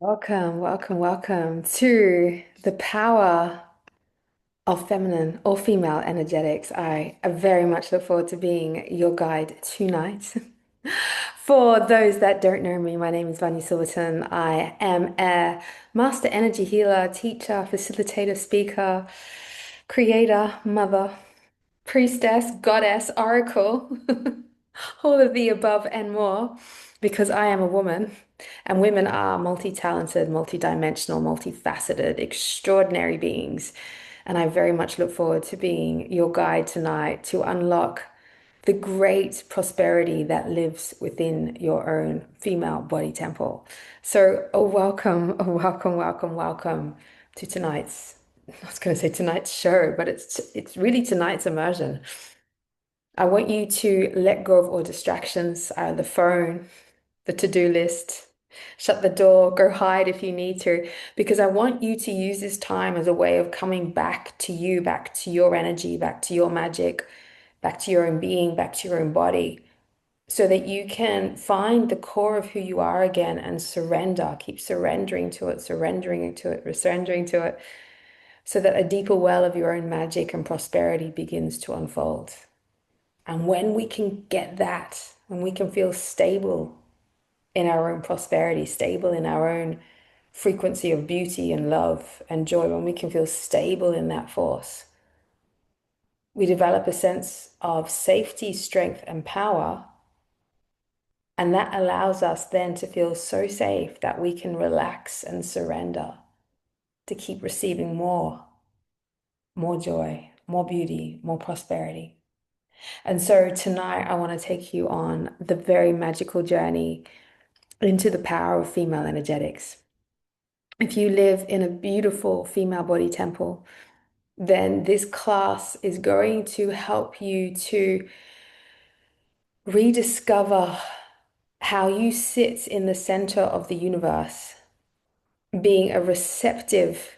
Welcome, welcome, welcome to the power of feminine or female energetics. I very much look forward to being your guide tonight. For those that don't know me, my name is Vanya Silverten. I am a master energy healer, teacher, facilitator, speaker, creator, mother, priestess, goddess, oracle, all of the above and more, because I am a woman. And women are multi-talented, multi-dimensional, multifaceted, extraordinary beings. And I very much look forward to being your guide tonight to unlock the great prosperity that lives within your own female body temple. So, welcome to tonight's, I was going to say tonight's show, but it's really tonight's immersion. I want you to let go of all distractions, the phone, the to-do list. Shut the door, go hide if you need to, because I want you to use this time as a way of coming back to you, back to your energy, back to your magic, back to your own being, back to your own body, so that you can find the core of who you are again and surrender. Keep surrendering to it, surrendering to it, surrendering to it, so that a deeper well of your own magic and prosperity begins to unfold. And when we can get that, when we can feel stable in our own prosperity, stable in our own frequency of beauty and love and joy, when we can feel stable in that force, we develop a sense of safety, strength, and power. And that allows us then to feel so safe that we can relax and surrender to keep receiving more joy, more beauty, more prosperity. And so tonight, I want to take you on the very magical journey into the power of female energetics. If you live in a beautiful female body temple, then this class is going to help you to rediscover how you sit in the center of the universe, being a receptive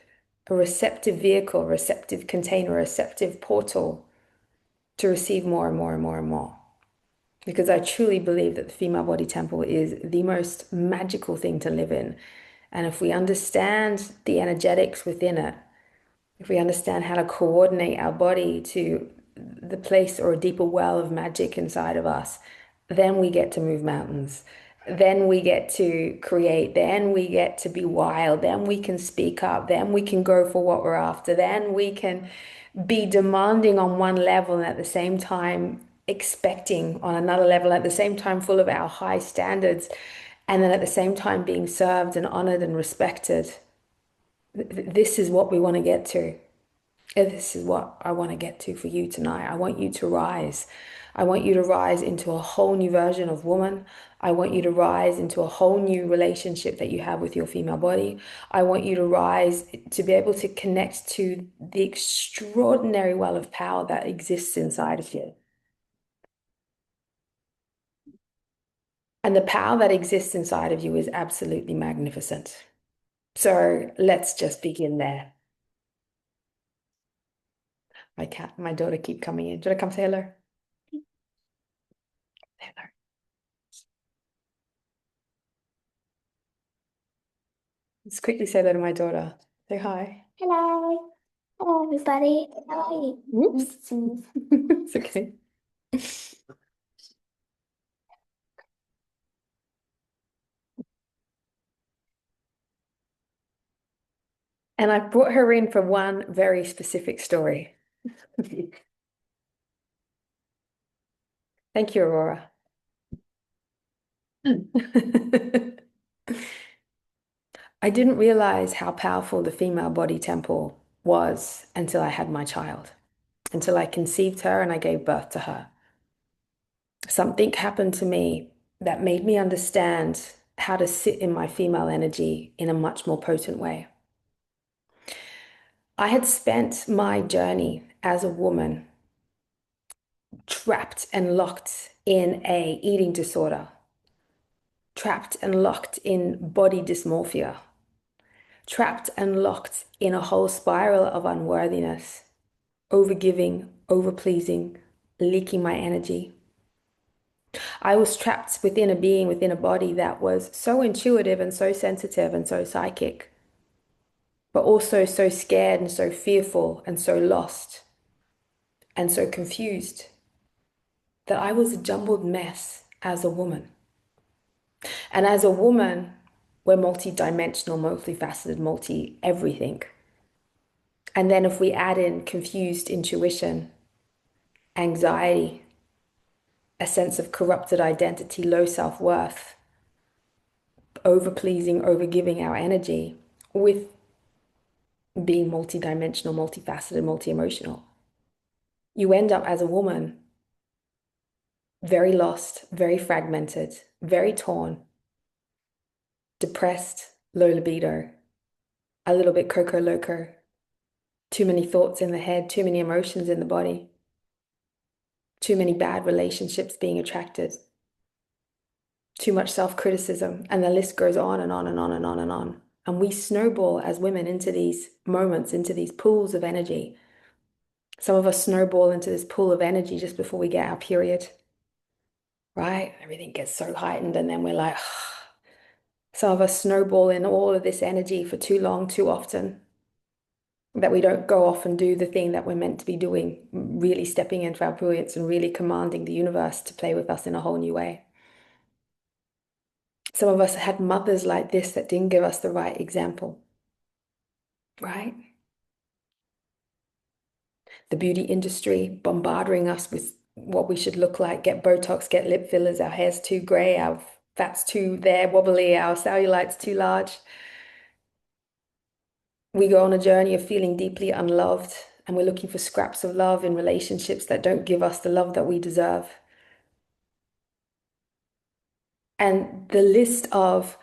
vehicle, receptive container, receptive portal to receive more and more and more and more. Because I truly believe that the female body temple is the most magical thing to live in. And if we understand the energetics within it, if we understand how to coordinate our body to the place or a deeper well of magic inside of us, then we get to move mountains. Then we get to create. Then we get to be wild. Then we can speak up. Then we can go for what we're after. Then we can be demanding on one level and at the same time expecting on another level, at the same time full of our high standards, and then at the same time being served and honored and respected. This is what we want to get to. This is what I want to get to for you tonight. I want you to rise. I want you to rise into a whole new version of woman. I want you to rise into a whole new relationship that you have with your female body. I want you to rise to be able to connect to the extraordinary well of power that exists inside of you. And the power that exists inside of you is absolutely magnificent. So let's just begin there. My cat, my daughter keep coming in. Should I come say hello? Hello. Let's quickly say that to my daughter. Say hi. Hello. Hello, everybody. How are you? Whoops. It's okay. And I brought her in for one very specific story. Thank you, Aurora. I didn't realize how powerful the female body temple was until I had my child, until I conceived her and I gave birth to her. Something happened to me that made me understand how to sit in my female energy in a much more potent way. I had spent my journey as a woman trapped and locked in a eating disorder, trapped and locked in body dysmorphia, trapped and locked in a whole spiral of unworthiness, overgiving, overpleasing, leaking my energy. I was trapped within a being, within a body that was so intuitive and so sensitive and so psychic, but also so scared and so fearful and so lost and so confused that I was a jumbled mess as a woman. And as a woman, we're multi-dimensional, multifaceted, multi-everything. And then if we add in confused intuition, anxiety, a sense of corrupted identity, low self-worth, over-pleasing, over-giving our energy with being multi-dimensional, multifaceted, multi-emotional, you end up as a woman very lost, very fragmented, very torn, depressed, low libido, a little bit coco loco, too many thoughts in the head, too many emotions in the body, too many bad relationships being attracted, too much self-criticism, and the list goes on and on and on and on and on. And we snowball as women into these moments, into these pools of energy. Some of us snowball into this pool of energy just before we get our period, right? Everything gets so heightened, and then we're like, some of us snowball in all of this energy for too long, too often, that we don't go off and do the thing that we're meant to be doing, really stepping into our brilliance and really commanding the universe to play with us in a whole new way. Some of us had mothers like this that didn't give us the right example, right? The beauty industry bombarding us with what we should look like, get Botox, get lip fillers, our hair's too gray, our fat's too there, wobbly, our cellulite's too large. We go on a journey of feeling deeply unloved, and we're looking for scraps of love in relationships that don't give us the love that we deserve. And the list of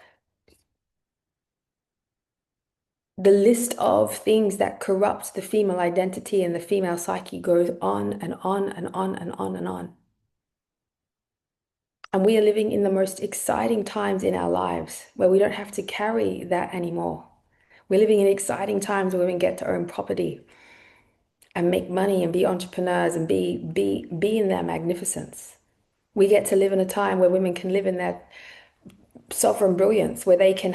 things that corrupt the female identity and the female psyche goes on and on and on and on and on. And we are living in the most exciting times in our lives where we don't have to carry that anymore. We're living in exciting times where women get to own property and make money and be entrepreneurs and be in their magnificence. We get to live in a time where women can live in their sovereign brilliance, where they can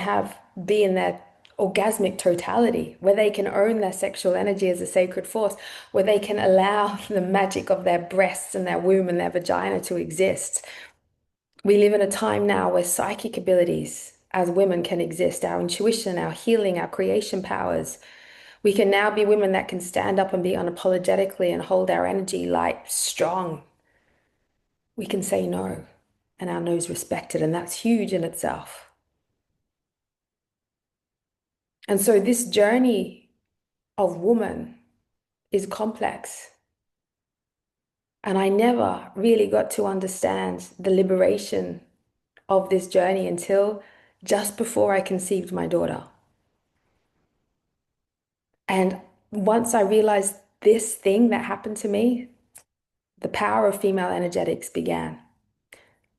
be in their orgasmic totality, where they can own their sexual energy as a sacred force, where they can allow the magic of their breasts and their womb and their vagina to exist. We live in a time now where psychic abilities as women can exist, our intuition, our healing, our creation powers. We can now be women that can stand up and be unapologetically and hold our energy like strong. We can say no, and our no's respected, and that's huge in itself. And so this journey of woman is complex. And I never really got to understand the liberation of this journey until just before I conceived my daughter. And once I realized this thing that happened to me, the power of female energetics began.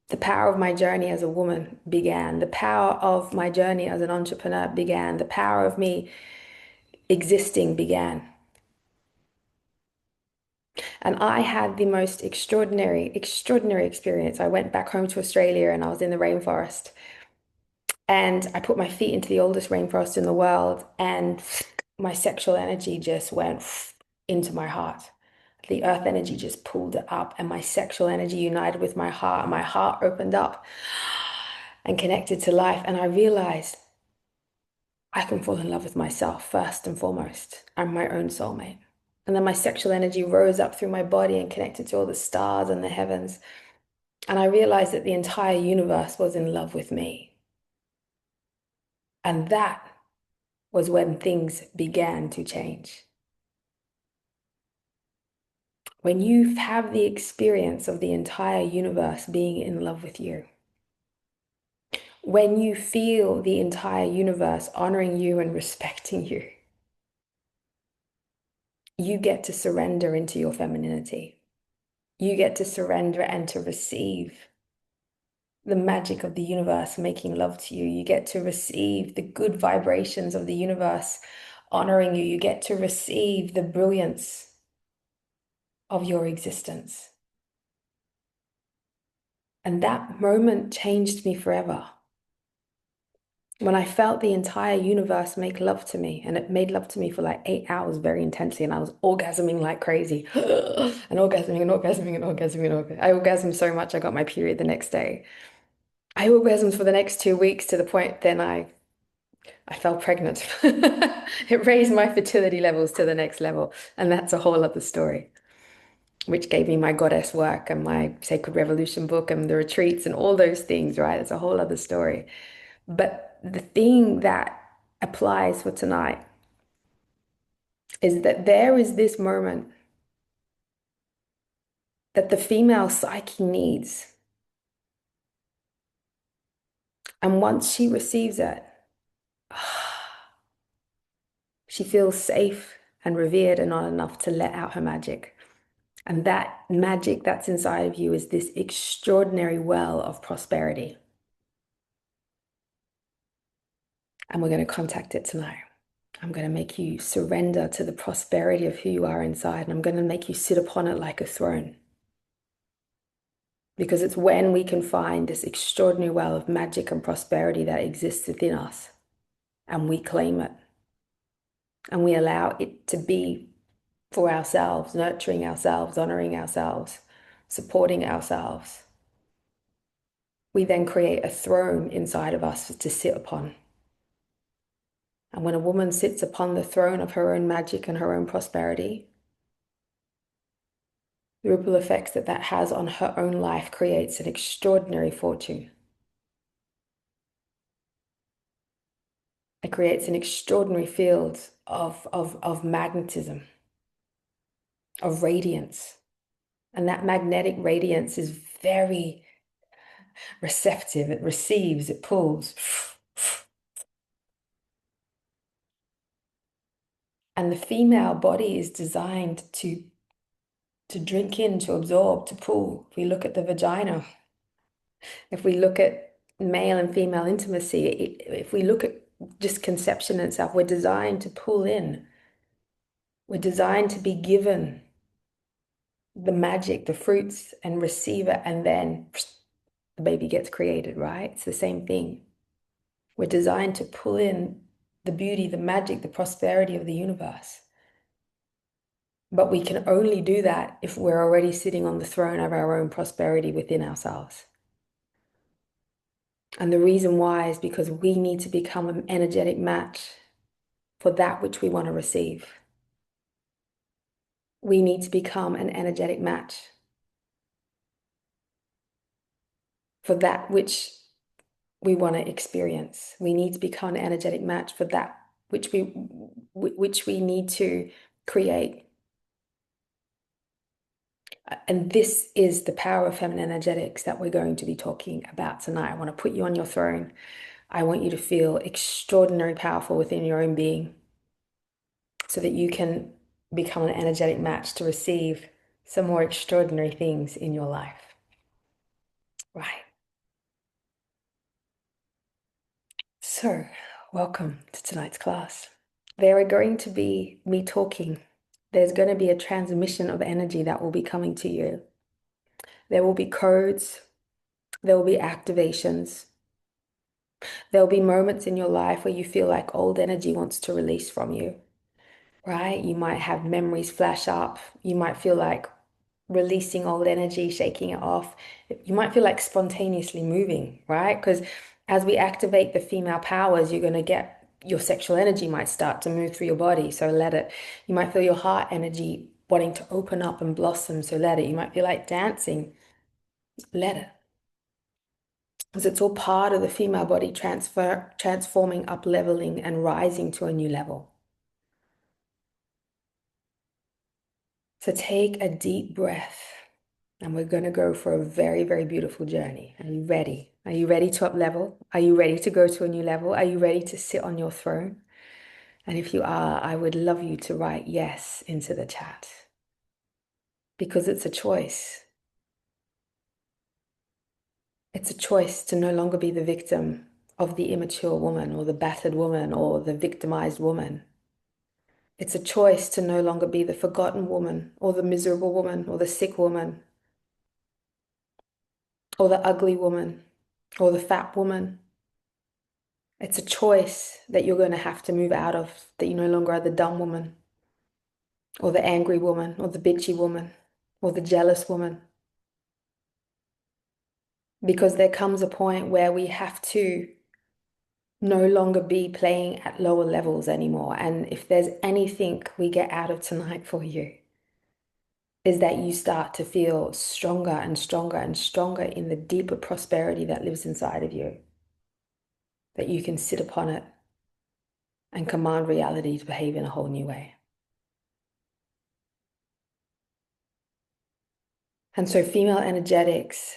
The power of my journey as a woman began. The power of my journey as an entrepreneur began. The power of me existing began. And I had the most extraordinary, extraordinary experience. I went back home to Australia and I was in the rainforest. And I put my feet into the oldest rainforest in the world, and my sexual energy just went into my heart. The earth energy just pulled it up, and my sexual energy united with my heart. And my heart opened up and connected to life. And I realized I can fall in love with myself first and foremost. I'm my own soulmate. And then my sexual energy rose up through my body and connected to all the stars and the heavens. And I realized that the entire universe was in love with me. And that was when things began to change. When you have the experience of the entire universe being in love with you, when you feel the entire universe honoring you and respecting you, you get to surrender into your femininity. You get to surrender and to receive the magic of the universe making love to you. You get to receive the good vibrations of the universe honoring you. You get to receive the brilliance. Of. Of your existence. And that moment changed me forever. When I felt the entire universe make love to me, and it made love to me for like 8 hours very intensely, and I was orgasming like crazy, and orgasming and orgasming and orgasming and orgasming. I orgasmed so much I got my period the next day. I orgasmed for the next 2 weeks to the point then I fell pregnant. It raised my fertility levels to the next level, and that's a whole other story, which gave me my goddess work and my Sacred Revolution book and the retreats and all those things, right? It's a whole other story. But the thing that applies for tonight is that there is this moment that the female psyche needs. And once she receives it, she feels safe and revered and not enough to let out her magic. And that magic that's inside of you is this extraordinary well of prosperity. And we're going to contact it tonight. I'm going to make you surrender to the prosperity of who you are inside. And I'm going to make you sit upon it like a throne. Because it's when we can find this extraordinary well of magic and prosperity that exists within us, and we claim it, and we allow it to be for ourselves, nurturing ourselves, honoring ourselves, supporting ourselves. We then create a throne inside of us to sit upon. And when a woman sits upon the throne of her own magic and her own prosperity, the ripple effects that that has on her own life creates an extraordinary fortune. It creates an extraordinary field of magnetism, of radiance. And that magnetic radiance is very receptive. It receives, it pulls. And the female body is designed to drink in, to absorb, to pull. If we look at the vagina, if we look at male and female intimacy, if we look at just conception itself, we're designed to pull in. We're designed to be given the magic, the fruits, and receive it, and then the baby gets created, right? It's the same thing. We're designed to pull in the beauty, the magic, the prosperity of the universe. But we can only do that if we're already sitting on the throne of our own prosperity within ourselves. And the reason why is because we need to become an energetic match for that which we want to receive. We need to become an energetic match for that which we want to experience. We need to become an energetic match for that which we need to create. And this is the power of feminine energetics that we're going to be talking about tonight. I want to put you on your throne. I want you to feel extraordinarily powerful within your own being so that you can become an energetic match to receive some more extraordinary things in your life. Right. So, welcome to tonight's class. There are going to be me talking. There's going to be a transmission of energy that will be coming to you. There will be codes. There will be activations. There'll be moments in your life where you feel like old energy wants to release from you, right? You might have memories flash up. You might feel like releasing old energy, shaking it off. You might feel like spontaneously moving, right? Because as we activate the female powers, you're going to get your sexual energy might start to move through your body. So let it. You might feel your heart energy wanting to open up and blossom. So let it. You might feel like dancing. Let it. Because it's all part of the female body transforming, up leveling, and rising to a new level. So take a deep breath, and we're going to go for a very, very beautiful journey. Are you ready? Are you ready to up level? Are you ready to go to a new level? Are you ready to sit on your throne? And if you are, I would love you to write yes into the chat because it's a choice. It's a choice to no longer be the victim of the immature woman or the battered woman or the victimized woman. It's a choice to no longer be the forgotten woman or the miserable woman or the sick woman or the ugly woman or the fat woman. It's a choice that you're going to have to move out of, that you no longer are the dumb woman or the angry woman or the bitchy woman or the jealous woman. Because there comes a point where we have to no longer be playing at lower levels anymore. And if there's anything we get out of tonight for you, is that you start to feel stronger and stronger and stronger in the deeper prosperity that lives inside of you, that you can sit upon it and command reality to behave in a whole new way. And so female energetics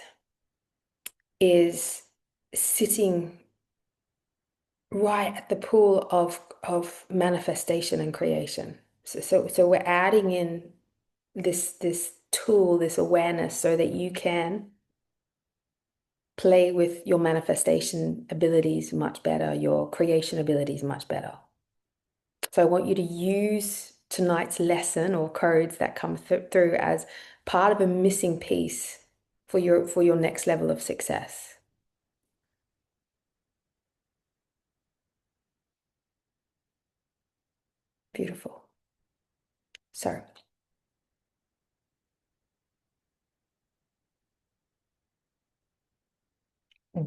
is sitting right at the pool of manifestation and creation. So we're adding in this tool, this awareness, so that you can play with your manifestation abilities much better, your creation abilities much better. So I want you to use tonight's lesson or codes that come through as part of a missing piece for your next level of success. Beautiful. So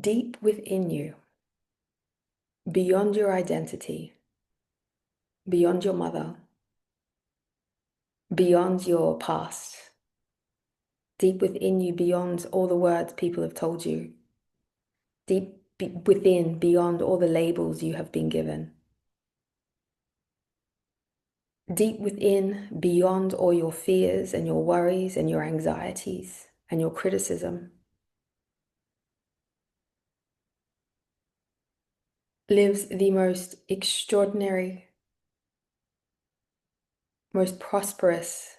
deep within you, beyond your identity, beyond your mother, beyond your past, deep within you, beyond all the words people have told you, within, beyond all the labels you have been given, deep within, beyond all your fears and your worries and your anxieties and your criticism, lives the most extraordinary, most prosperous,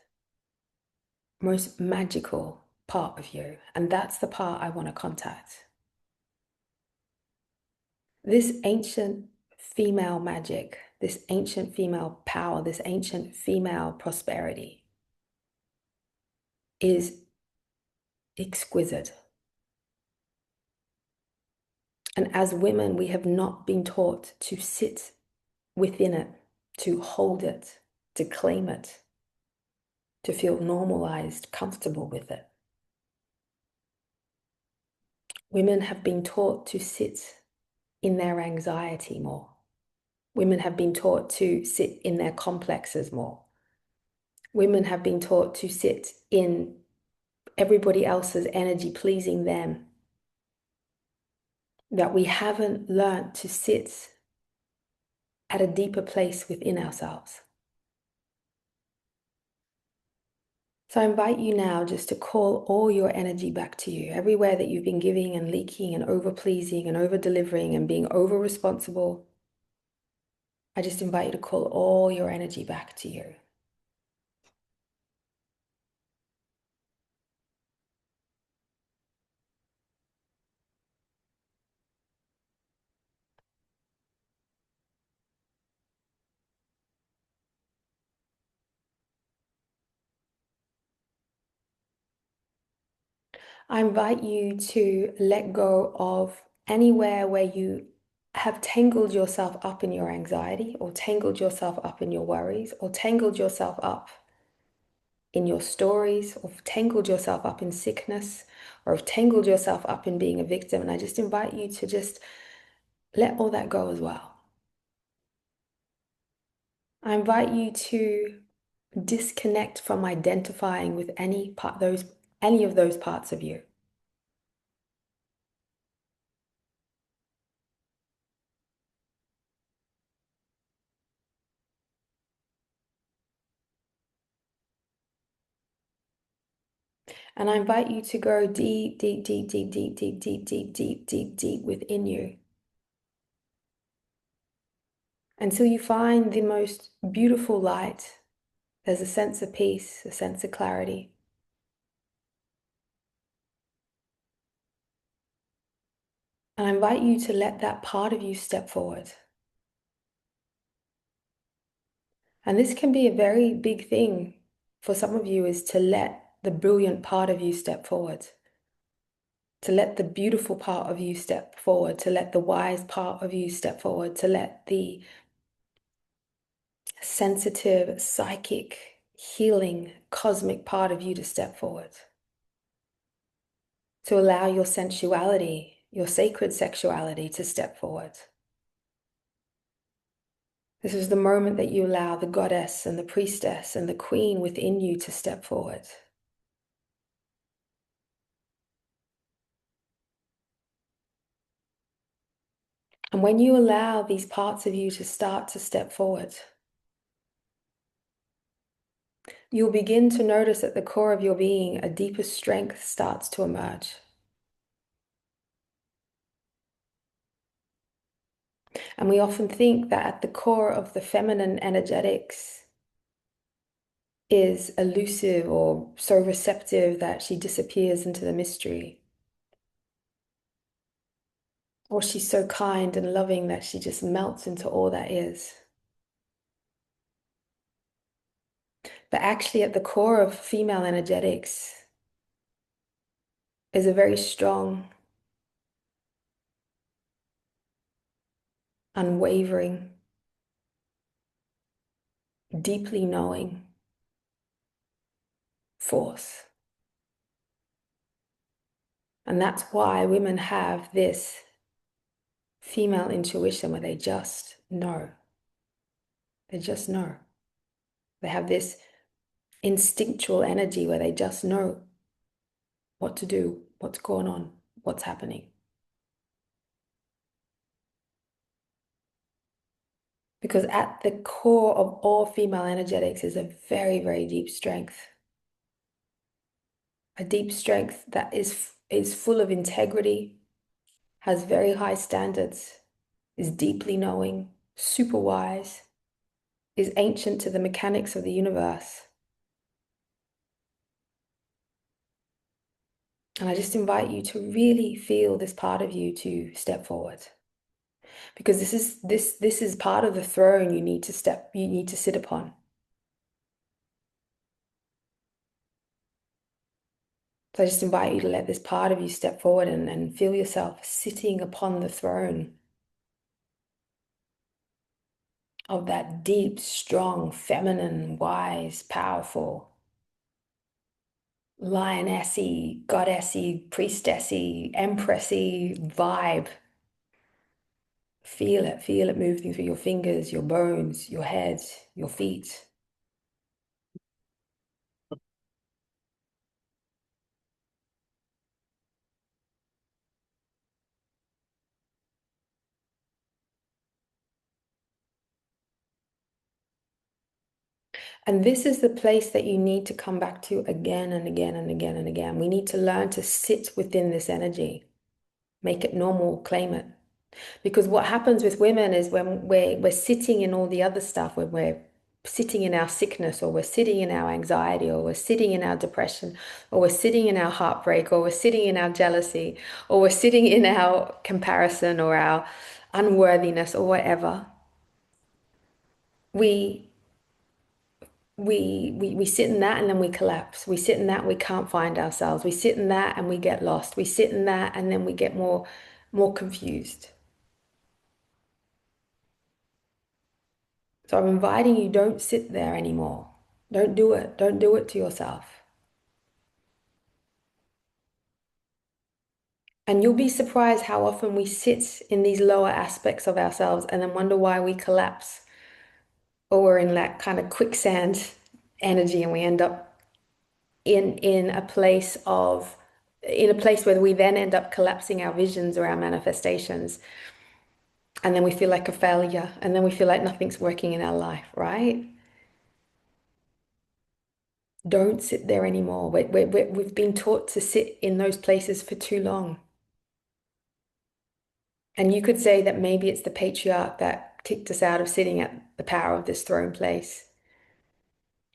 most magical part of you. And that's the part I want to contact. This ancient female magic, this ancient female power, this ancient female prosperity is exquisite. And as women, we have not been taught to sit within it, to hold it, to claim it, to feel normalized, comfortable with it. Women have been taught to sit in their anxiety more. Women have been taught to sit in their complexes more. Women have been taught to sit in everybody else's energy pleasing them. That we haven't learned to sit at a deeper place within ourselves. So I invite you now just to call all your energy back to you. Everywhere that you've been giving and leaking and over pleasing and over delivering and being over responsible, I just invite you to call all your energy back to you. I invite you to let go of anywhere where you have tangled yourself up in your anxiety or tangled yourself up in your worries or tangled yourself up in your stories or tangled yourself up in sickness or have tangled yourself up in being a victim. And I just invite you to just let all that go as well. I invite you to disconnect from identifying with any of those parts of you. And I invite you to go deep, deep, deep, deep, deep, deep, deep, deep, deep, deep, deep within you until you find the most beautiful light. There's a sense of peace, a sense of clarity. And I invite you to let that part of you step forward. And this can be a very big thing for some of you, is to let the brilliant part of you step forward. to let the beautiful part of you step forward, to let the wise part of you step forward, to let the sensitive, psychic, healing, cosmic part of you to step forward, to allow your sensuality, your sacred sexuality to step forward. This is the moment that you allow the goddess and the priestess and the queen within you to step forward. And when you allow these parts of you to start to step forward, you'll begin to notice at the core of your being, a deeper strength starts to emerge. And we often think that at the core of the feminine energetics is elusive or so receptive that she disappears into the mystery. Or she's so kind and loving that she just melts into all that is. But actually, at the core of female energetics is a very strong, unwavering, deeply knowing force. And that's why women have this female intuition where they just know. They just know. They have this instinctual energy where they just know what to do, what's going on, what's happening. Because at the core of all female energetics is a very, very deep strength. A deep strength that is full of integrity, has very high standards, is deeply knowing, super wise, is ancient to the mechanics of the universe. And I just invite you to really feel this part of you to step forward. Because this is part of the throne you need to sit upon. So I just invite you to let this part of you step forward and feel yourself sitting upon the throne of that deep, strong, feminine, wise, powerful, lionessy, goddessy, priestessy, empressy vibe. Feel it moving through your fingers, your bones, your head, your feet. And this is the place that you need to come back to again and again and again and again. We need to learn to sit within this energy, make it normal, claim it. Because what happens with women is when we're sitting in all the other stuff, when we're sitting in our sickness, or we're sitting in our anxiety, or we're sitting in our depression, or we're sitting in our heartbreak, or we're sitting in our jealousy, or we're sitting in our comparison or our unworthiness or whatever, we we sit in that and then we collapse. We sit in that, we can't find ourselves. We sit in that and we get lost. We sit in that and then we get more confused. So I'm inviting you, don't sit there anymore. Don't do it. Don't do it to yourself. And you'll be surprised how often we sit in these lower aspects of ourselves and then wonder why we collapse, or we're in that kind of quicksand energy and we end up in a place of in a place where we then end up collapsing our visions or our manifestations. And then we feel like a failure. And then we feel like nothing's working in our life, right? Don't sit there anymore. We've been taught to sit in those places for too long. And you could say that maybe it's the patriarch that kicked us out of sitting at the power of this throne place.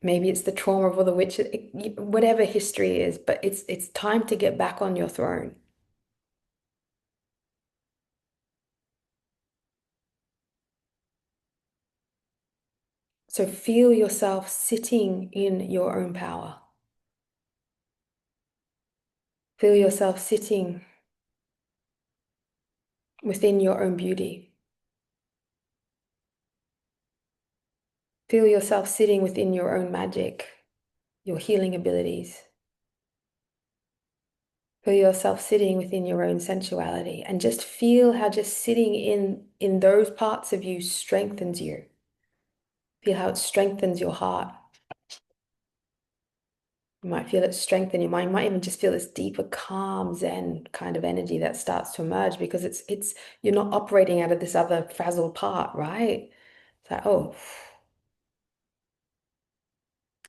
Maybe it's the trauma of all the witches, whatever history is, but it's time to get back on your throne. So feel yourself sitting in your own power. Feel yourself sitting within your own beauty. Feel yourself sitting within your own magic, your healing abilities. Feel yourself sitting within your own sensuality and just feel how just sitting in those parts of you strengthens you. Feel how it strengthens your heart. You might feel it strengthen your mind. You might even just feel this deeper, calm, Zen kind of energy that starts to emerge because it's you're not operating out of this other frazzled part, right? It's like, oh.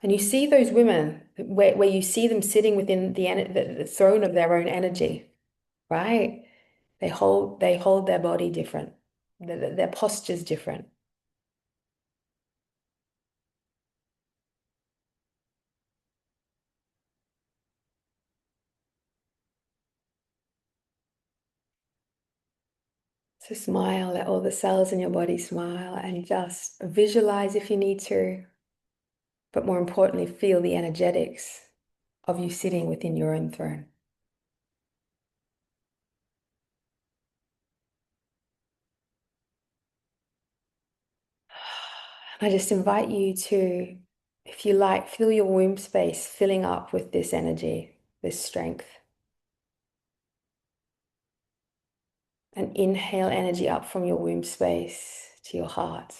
And you see those women where you see them sitting within the throne of their own energy, right? They hold their body different. Their posture's different. So smile, let all the cells in your body smile and just visualize if you need to, but more importantly, feel the energetics of you sitting within your own throne. And I just invite you to, if you like, feel your womb space filling up with this energy, this strength. And inhale energy up from your womb space to your heart.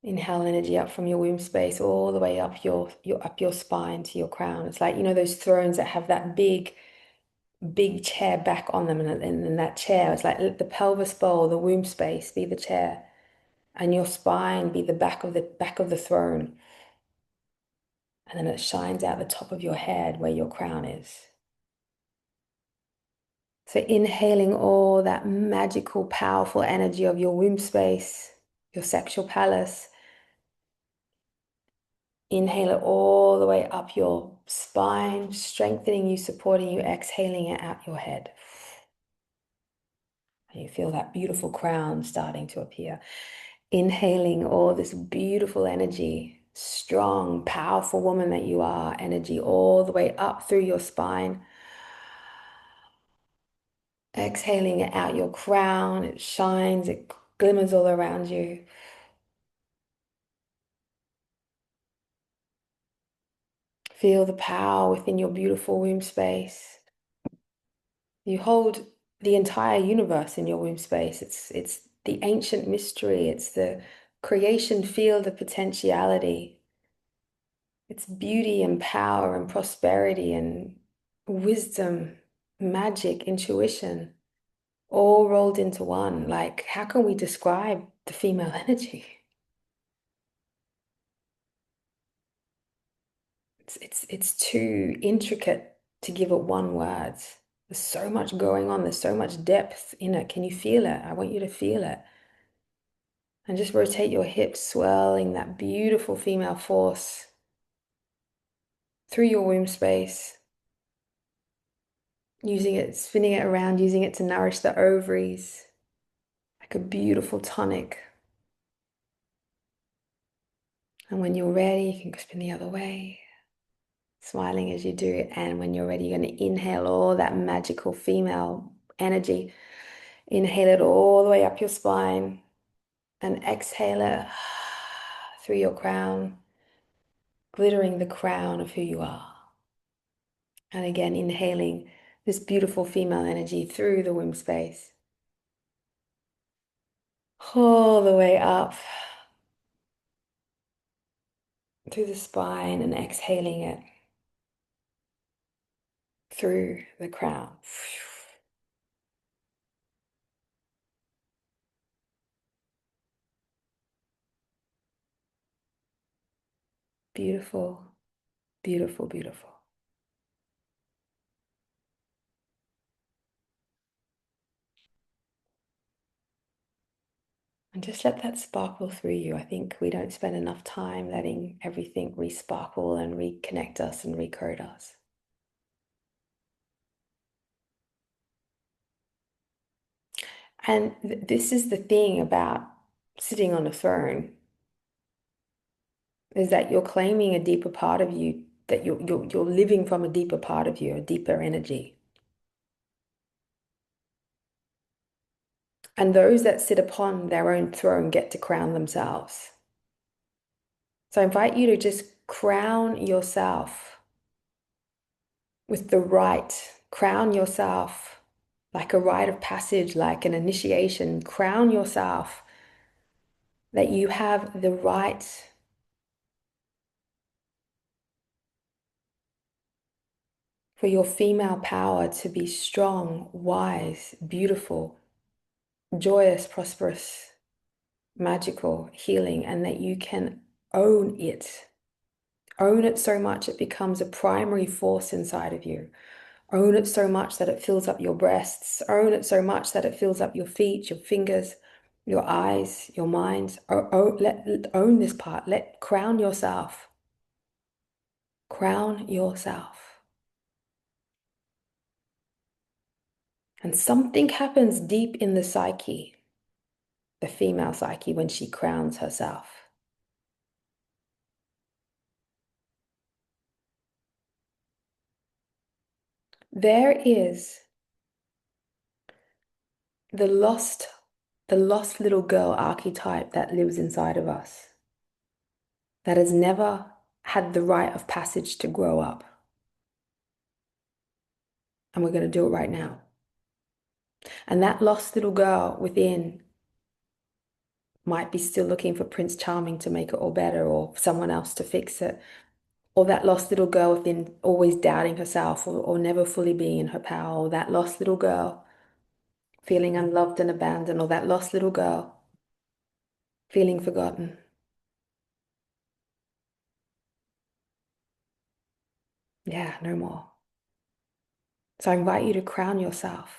Inhale energy up from your womb space all the way up your spine to your crown. It's like, those thrones that have that big chair back on them, and that chair, it's like let the pelvis bowl, the womb space be the chair, and your spine be the back of the throne. And then it shines out the top of your head where your crown is. So inhaling all that magical, powerful energy of your womb space, your sexual palace. Inhale it all the way up your spine, strengthening you, supporting you, exhaling it out your head. And you feel that beautiful crown starting to appear. Inhaling all this beautiful energy, strong, powerful woman that you are, energy all the way up through your spine. Exhaling it out your crown, it shines, it glimmers all around you. Feel the power within your beautiful womb space. You hold the entire universe in your womb space. It's the ancient mystery. It's the creation field of potentiality. It's beauty and power and prosperity and wisdom, magic, intuition, all rolled into one. Like, how can we describe the female energy? It's too intricate to give it one word. There's so much going on. There's so much depth in it. Can you feel it? I want you to feel it. And just rotate your hips, swirling that beautiful female force through your womb space, using it, spinning it around, using it to nourish the ovaries, like a beautiful tonic. And when you're ready, you can go spin the other way, smiling as you do it. And when you're ready, you're going to inhale all that magical female energy. Inhale it all the way up your spine and exhale it through your crown, glittering the crown of who you are. And again, inhaling this beautiful female energy through the womb space, all the way up through the spine and exhaling it through the crown. Beautiful, beautiful, beautiful. And just let that sparkle through you. I think we don't spend enough time letting everything re-sparkle and reconnect us and recode us. And this is the thing about sitting on a throne, is that you're claiming a deeper part of you, that you're living from a deeper part of you, a deeper energy. And those that sit upon their own throne get to crown themselves. So I invite you to just crown yourself with the right, crown yourself like a rite of passage, like an initiation. Crown yourself that you have the right for your female power to be strong, wise, beautiful, joyous, prosperous, magical, healing, and that you can own it. Own it so much it becomes a primary force inside of you. Own it so much that it fills up your breasts. Own it so much that it fills up your feet, your fingers, your eyes, your mind. Own this part. Crown yourself. Crown yourself. And something happens deep in the psyche, the female psyche, when she crowns herself. There is the lost, the lost little girl archetype that lives inside of us, that has never had the rite of passage to grow up. And we're going to do it right now. And that lost little girl within might be still looking for Prince Charming to make it all better or someone else to fix it. Or that lost little girl within always doubting herself or never fully being in her power. Or that lost little girl feeling unloved and abandoned. Or that lost little girl feeling forgotten. Yeah, no more. So I invite you to crown yourself.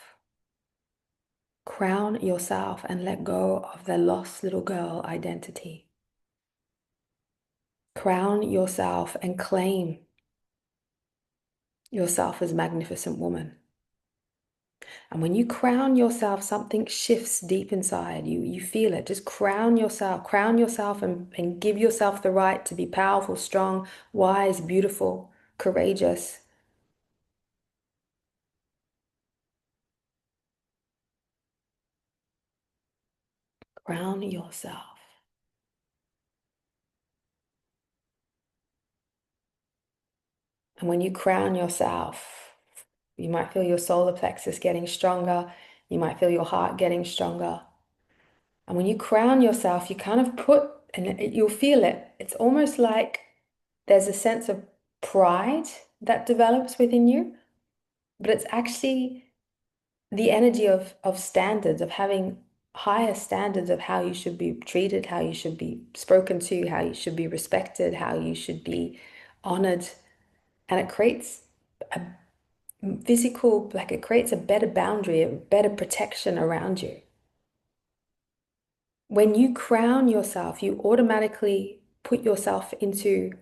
Crown yourself and let go of the lost little girl identity. Crown yourself and claim yourself as magnificent woman. And when you crown yourself, something shifts deep inside you. You feel it. Just crown yourself and give yourself the right to be powerful, strong, wise, beautiful, courageous. Crown yourself. And when you crown yourself, you might feel your solar plexus getting stronger. You might feel your heart getting stronger. And when you crown yourself, you kind of you'll feel it. It's almost like there's a sense of pride that develops within you, but it's actually the energy of standards, of having higher standards of how you should be treated, how you should be spoken to, how you should be respected, how you should be honored. And it creates a it creates a better boundary, a better protection around you. When you crown yourself, you automatically put yourself into,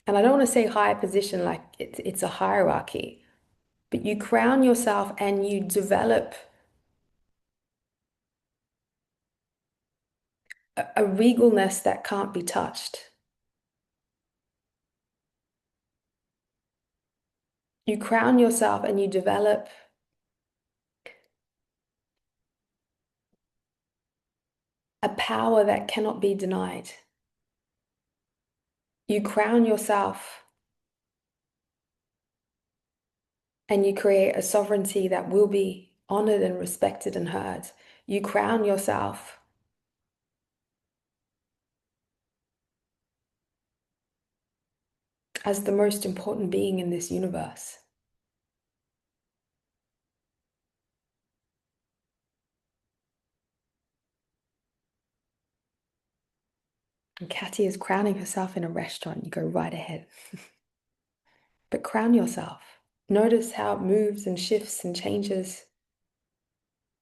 and I don't want to say higher position like it's a hierarchy, but you crown yourself and you develop a regalness that can't be touched. You crown yourself and you develop a power that cannot be denied. You crown yourself and you create a sovereignty that will be honored and respected and heard. You crown yourself as the most important being in this universe. And Katy is crowning herself in a restaurant. You go right ahead. But crown yourself. Notice how it moves and shifts and changes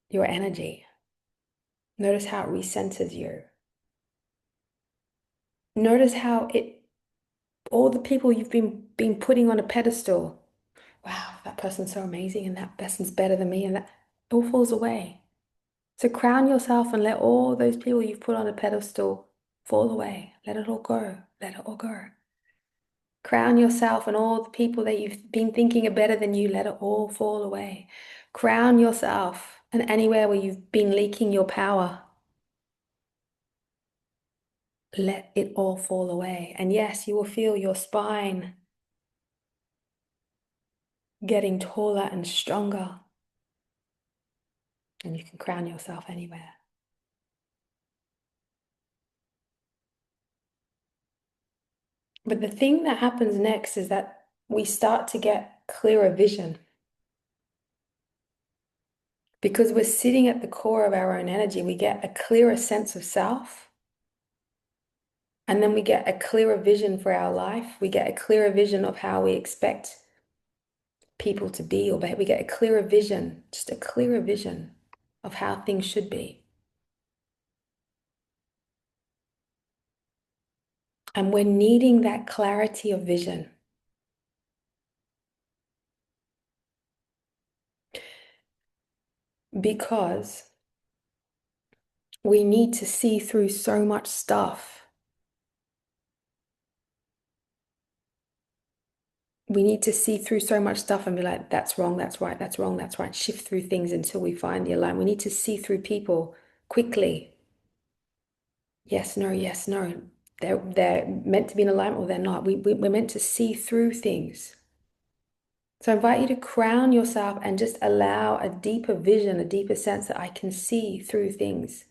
your energy. Notice how it recenters you. Notice how all the people you've been putting on a pedestal. Wow, that person's so amazing and that person's better than me and that all falls away. So crown yourself and let all those people you've put on a pedestal fall away. Let it all go. Let it all go. Crown yourself and all the people that you've been thinking are better than you, let it all fall away. Crown yourself And anywhere where you've been leaking your power, let it all fall away. And yes, you will feel your spine getting taller and stronger, and you can crown yourself anywhere. But the thing that happens next is that we start to get clearer vision because we're sitting at the core of our own energy. We get a clearer sense of self, and then we get a clearer vision for our life. We get a clearer vision of how we expect people to be or behave. We get a clearer vision, just a clearer vision of how things should be. And we're needing that clarity of vision because we need to see through so much stuff. We need to see through so much stuff and be like, that's wrong, that's right, that's wrong, that's right. Shift through things until we find the alignment. We need to see through people quickly. Yes, no, yes, no. They're meant to be in alignment or they're not. We're meant to see through things. So I invite you to crown yourself and just allow a deeper vision, a deeper sense that I can see through things.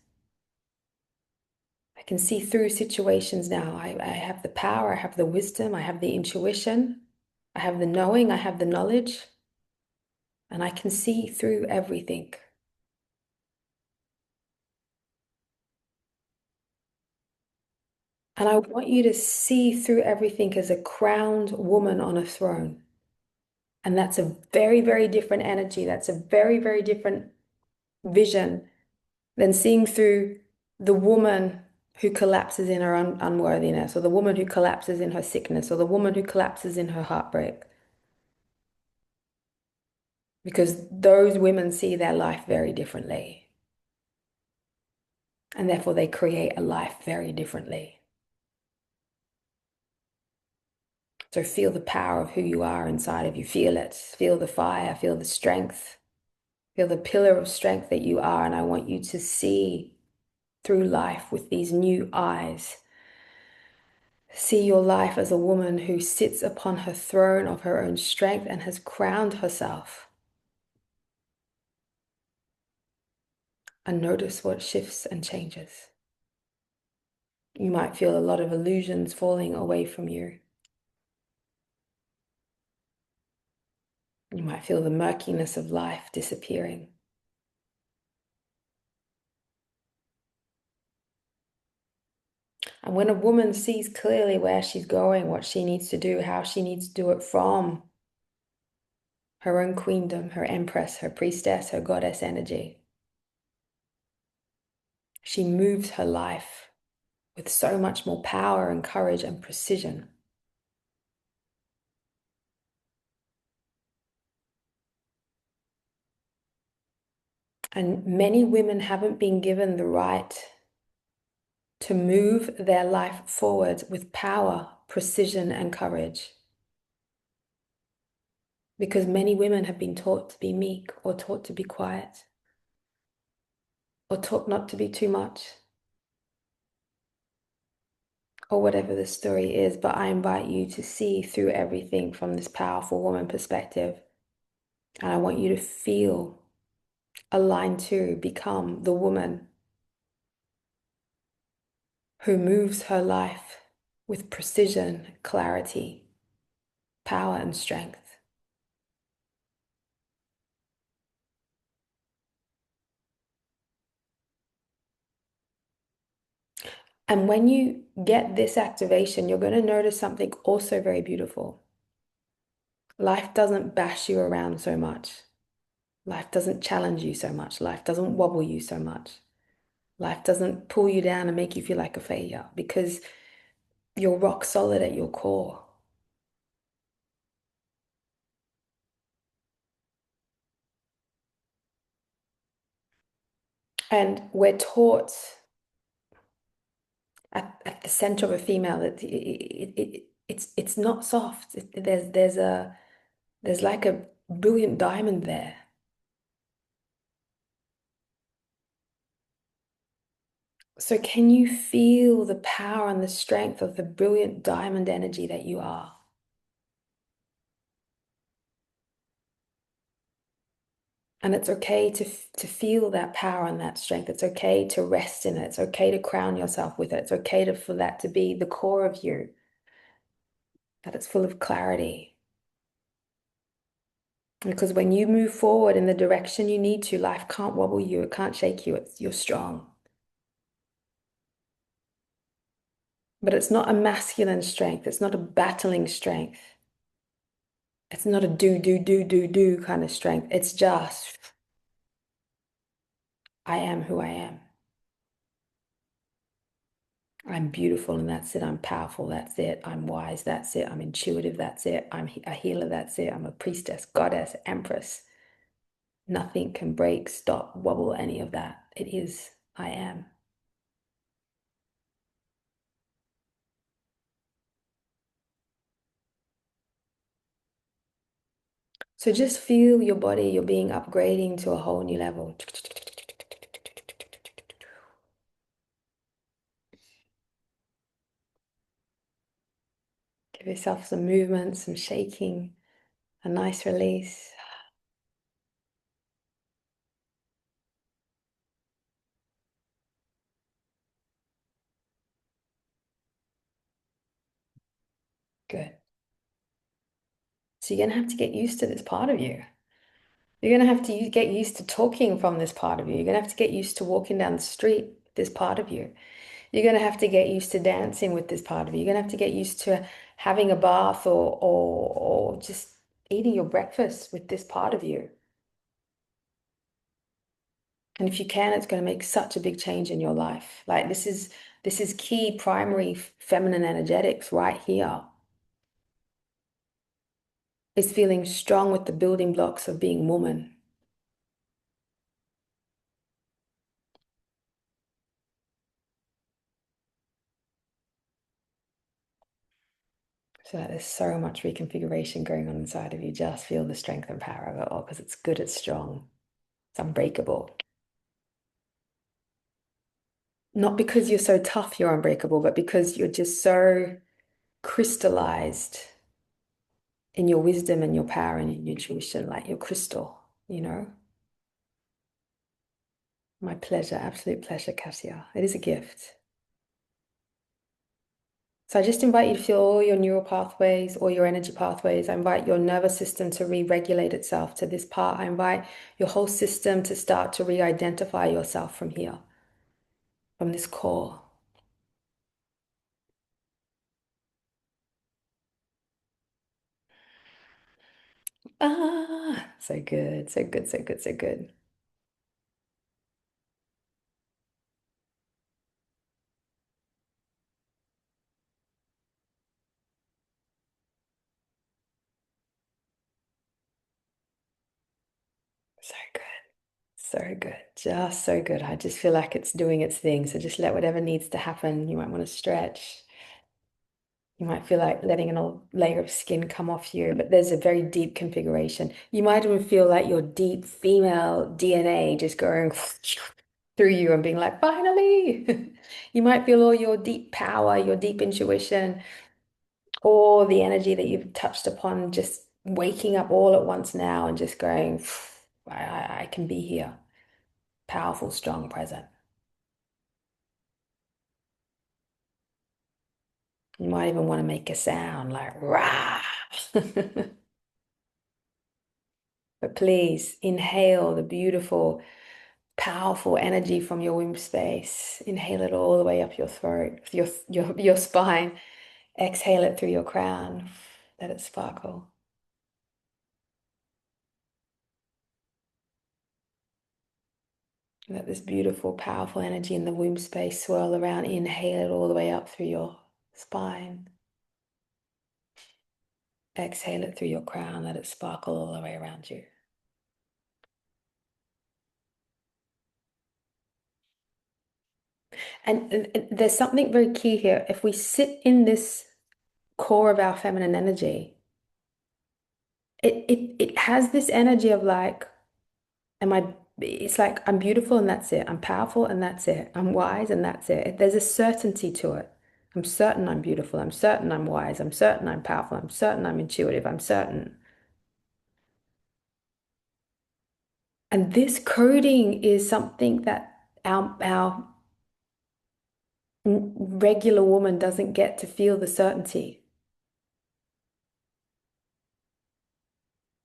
I can see through situations now. I have the power, I have the wisdom, I have the intuition, I have the knowing, I have the knowledge, and I can see through everything. And I want you to see through everything as a crowned woman on a throne. And that's a very, very different energy. That's a very, very different vision than seeing through the woman who collapses in her unworthiness, or the woman who collapses in her sickness, or the woman who collapses in her heartbreak. Because those women see their life very differently. And therefore, they create a life very differently. So feel the power of who you are inside of you. Feel it. Feel the fire. Feel the strength. Feel the pillar of strength that you are. And I want you to see through life with these new eyes. See your life as a woman who sits upon her throne of her own strength and has crowned herself. And notice what shifts and changes. You might feel a lot of illusions falling away from you. You might feel the murkiness of life disappearing. And when a woman sees clearly where she's going, what she needs to do, how she needs to do it from her own queendom, her empress, her priestess, her goddess energy, she moves her life with so much more power and courage and precision. And many women haven't been given the right to move their life forward with power, precision, and courage. Because many women have been taught to be meek or taught to be quiet or taught not to be too much or whatever the story is. But I invite you to see through everything from this powerful woman perspective. And I want you to feel aligned to become the woman who moves her life with precision, clarity, power, and strength. And when you get this activation, you're going to notice something also very beautiful. Life doesn't bash you around so much. Life doesn't challenge you so much. Life doesn't wobble you so much. Life doesn't pull you down and make you feel like a failure because you're rock solid at your core. And we're taught at the center of a female that it's not soft. There's like a brilliant diamond there. So, can you feel the power and the strength of the brilliant diamond energy that you are? And it's okay to feel that power and that strength. It's okay to rest in it. It's okay to crown yourself with it. It's okay for that to be the core of you, that it's full of clarity. Because when you move forward in the direction you need to, life can't wobble you, it can't shake you. You're strong. But it's not a masculine strength. It's not a battling strength. It's not a do kind of strength. It's just, I am who I am. I'm beautiful and that's it. I'm powerful. That's it. I'm wise. That's it. I'm intuitive. That's it. I'm a healer. That's it. I'm a priestess, goddess, empress. Nothing can break, stop, wobble any of that. It is, I am. So just feel your body, you're being upgrading to a whole new level. Give yourself some movement, some shaking, a nice release. Good. So you're going to have to get used to this part of you. You're going to have to get used to talking from this part of you. You're going to have to get used to walking down the street with this part of you. You're going to have to get used to dancing with this part of you. You're going to have to get used to having a bath or just eating your breakfast with this part of you. And if you can, it's going to make such a big change in your life. Like this is key primary feminine energetics right here. Is feeling strong with the building blocks of being woman. So that there's so much reconfiguration going on inside of you. Just feel the strength and power of it all because it's good, it's strong, it's unbreakable. Not because you're so tough, you're unbreakable, but because you're just so crystallized in your wisdom and your power and your intuition, like your crystal, you know? My pleasure, absolute pleasure, Cassia. It is a gift. So I just invite you to feel all your neural pathways, all your energy pathways. I invite your nervous system to re-regulate itself to this part. I invite your whole system to start to re-identify yourself from here, from this core. Ah, so good, so good, so good, so good. So good. So good. Just so good. I just feel like it's doing its thing. So just let whatever needs to happen. You might want to stretch. You might feel like letting an old layer of skin come off you, but there's a very deep configuration. You might even feel like your deep female DNA just going through you and being like, finally. You might feel all your deep power, your deep intuition, all the energy that you've touched upon, just waking up all at once now and just going, I can be here. Powerful, strong, present. You might even want to make a sound like rah. But please inhale the beautiful, powerful energy from your womb space. Inhale it all the way up your throat, your spine. Exhale it through your crown. Let it sparkle. Let this beautiful, powerful energy in the womb space swirl around. Inhale it all the way up through your spine. Exhale it through your crown. Let it sparkle all the way around you. And there's something very key here. If we sit in this core of our feminine energy, it has this energy of like, am I it's like I'm beautiful and that's it. I'm powerful and that's it. I'm wise and that's it. There's a certainty to it. I'm certain I'm beautiful. I'm certain I'm wise. I'm certain I'm powerful. I'm certain I'm intuitive. I'm certain. And this coding is something that our regular woman doesn't get to feel the certainty.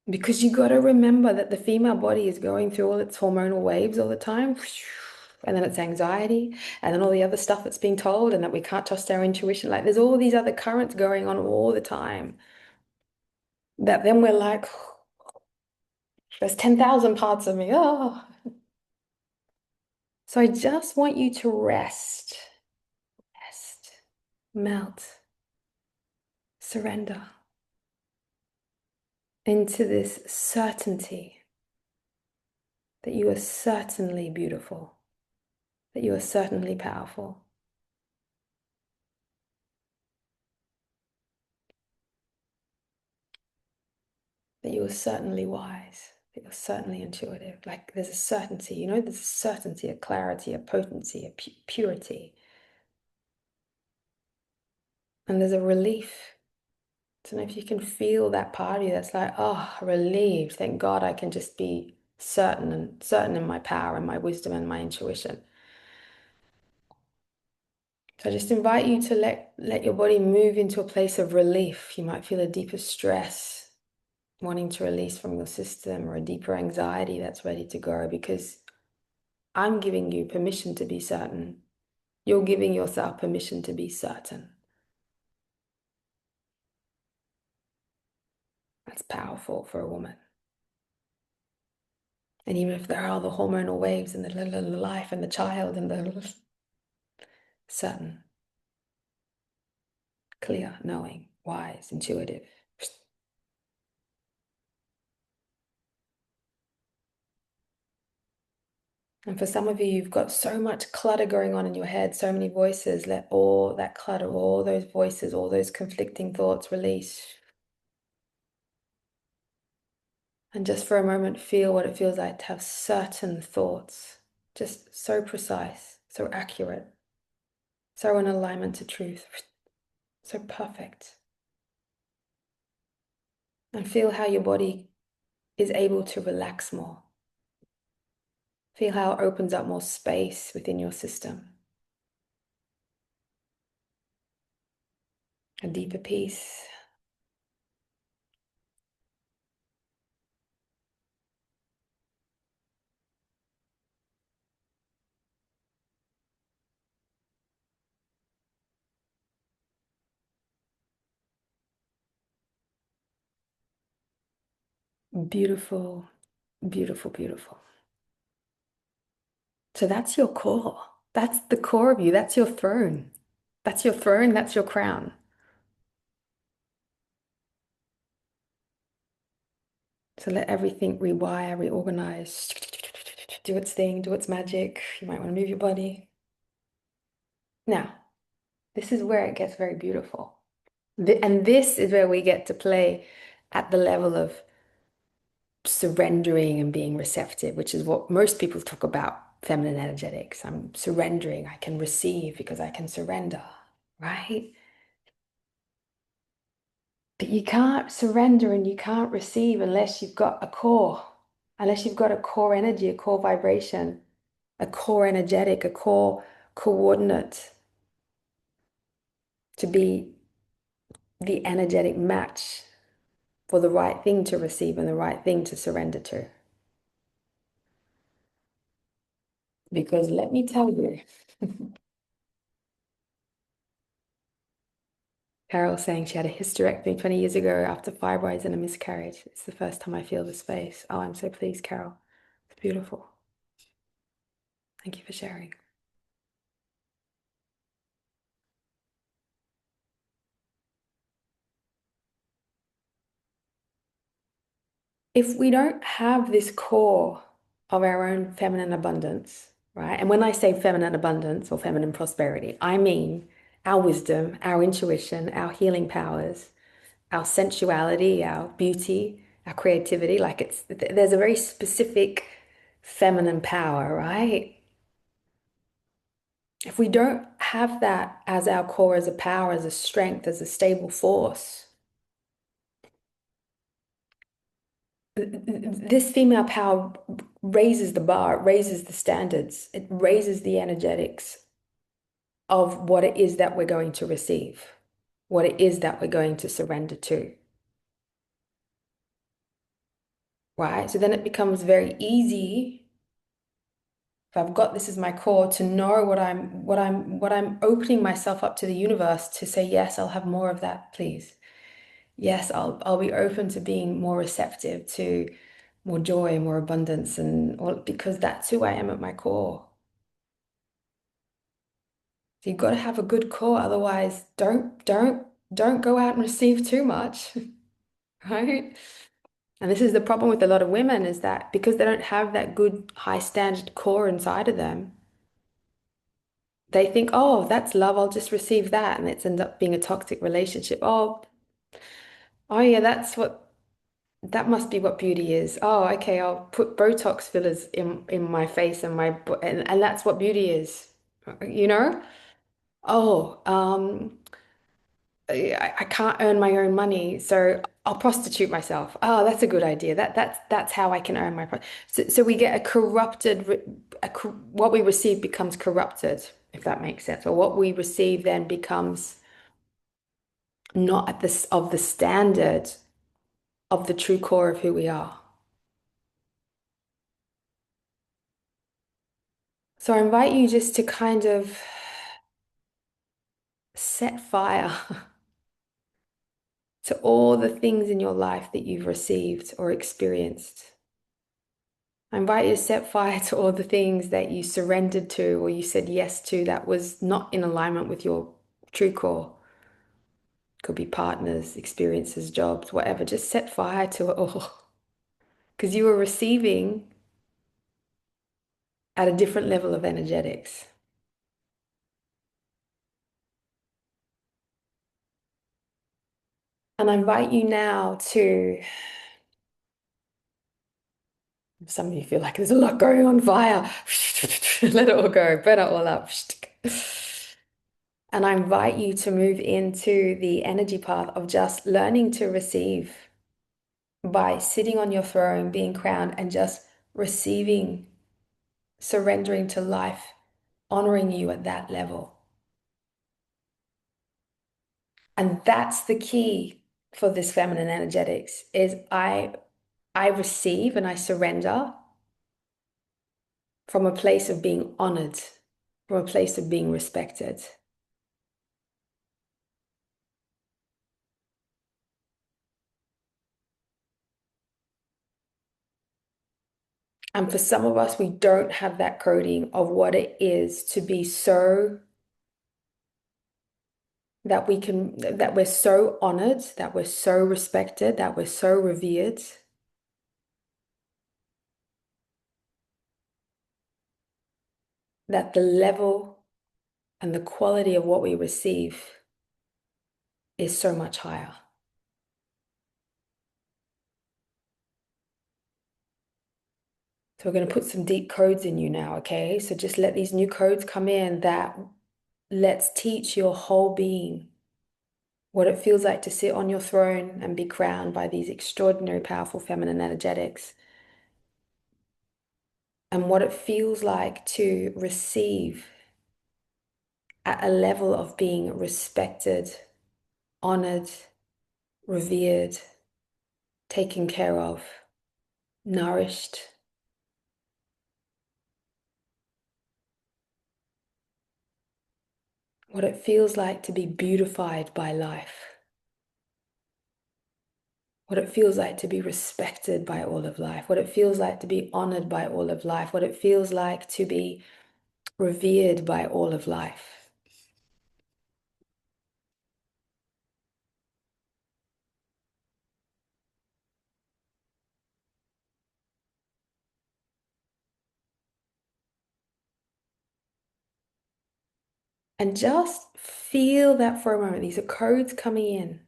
Because you got to remember that the female body is going through all its hormonal waves all the time. And then it's anxiety, and then all the other stuff that's being told, and that we can't trust our intuition. Like there's all these other currents going on all the time. That then we're like, there's 10,000 parts of me. Oh. So I just want you to rest, melt, surrender into this certainty that you are certainly beautiful, that you are certainly powerful, that you are certainly wise, that you're certainly intuitive. Like there's a certainty, there's a certainty, a clarity, a potency, a purity. And there's a relief. I don't know if you can feel that part of you that's like, oh, relieved. Thank God I can just be certain and certain in my power and my wisdom and my intuition. So I just invite you to let your body move into a place of relief. You might feel a deeper stress, wanting to release from your system, or a deeper anxiety that's ready to go, because I'm giving you permission to be certain. You're giving yourself permission to be certain. That's powerful for a woman. And even if there are all the hormonal waves and the life and the child and the certain, clear, knowing, wise, intuitive. And for some of you, you've got so much clutter going on in your head, so many voices. Let all that clutter, all those voices, all those conflicting thoughts release. And just for a moment, feel what it feels like to have certain thoughts, just so precise, so accurate, so in alignment to truth, so perfect. And feel how your body is able to relax more. Feel how it opens up more space within your system. A deeper peace. Beautiful, beautiful, beautiful. So that's your core. That's the core of you. That's your throne. That's your throne. That's your crown. So let everything rewire, reorganize, do its thing, do its magic. You might want to move your body. Now, this is where it gets very beautiful. And this is where we get to play at the level of surrendering and being receptive, which is what most people talk about feminine energetics. I'm surrendering. I can receive because I can surrender, right? But you can't surrender and you can't receive unless you've got a core, unless you've got a core energy, a core vibration, a core energetic, a core coordinate to be the energetic match for the right thing to receive and the right thing to surrender to. Because let me tell you, Carol saying she had a hysterectomy 20 years ago after fibroids and a miscarriage. It's the first time I feel the space. Oh, I'm so pleased, Carol. It's beautiful. Thank you for sharing. If we don't have this core of our own feminine abundance, right? And when I say feminine abundance or feminine prosperity, I mean our wisdom, our intuition, our healing powers, our sensuality, our beauty, our creativity. Like there's a very specific feminine power, right? If we don't have that as our core, as a power, as a strength, as a stable force, this female power raises the bar, it raises the standards, it raises the energetics of what it is that we're going to receive, what it is that we're going to surrender to, right? So then it becomes very easy if I've got this as my core to know what I'm opening myself up to the universe to say, yes, I'll have more of that, please. Yes, I'll be open to being more receptive to more joy, more abundance, and all because that's who I am at my core. So you've got to have a good core, otherwise don't go out and receive too much, right? And this is the problem with a lot of women is that because they don't have that good high standard core inside of them, they think, oh, that's love, I'll just receive that. And it's end up being a toxic relationship. Oh yeah, that must be what beauty is. Oh, okay, I'll put Botox fillers in my face and and that's what beauty is. You know? Oh, I can't earn my own money, so I'll prostitute myself. Oh, that's a good idea. That's how I can earn my so we get a corrupted what we receive becomes corrupted, if that makes sense. Or what we receive then becomes not at this of the standard of the true core of who we are. So I invite you just to kind of set fire to all the things in your life that you've received or experienced. I invite you to set fire to all the things that you surrendered to or you said yes to that was not in alignment with your true core. Could be partners, experiences, jobs, whatever. Just set fire to it all because you were receiving at a different level of energetics. And I invite you now to, some of you feel like there's a lot going on, fire. Let it all go, burn it all up. And I invite you to move into the energy path of just learning to receive by sitting on your throne, being crowned, and just receiving, surrendering to life, honoring you at that level. And that's the key for this feminine energetics is I receive and I surrender from a place of being honored, from a place of being respected. And for some of us, we don't have that coding of what it is to be so that we're so honored, that we're so respected, that we're so revered, that the level and the quality of what we receive is so much higher. So we're going to put some deep codes in you now, okay? So just let these new codes come in that let's teach your whole being what it feels like to sit on your throne and be crowned by these extraordinary, powerful feminine energetics, and what it feels like to receive at a level of being respected, honored, revered, taken care of, nourished. What it feels like to be beautified by life. What it feels like to be respected by all of life. What it feels like to be honored by all of life. What it feels like to be revered by all of life. And just feel that for a moment. These are codes coming in.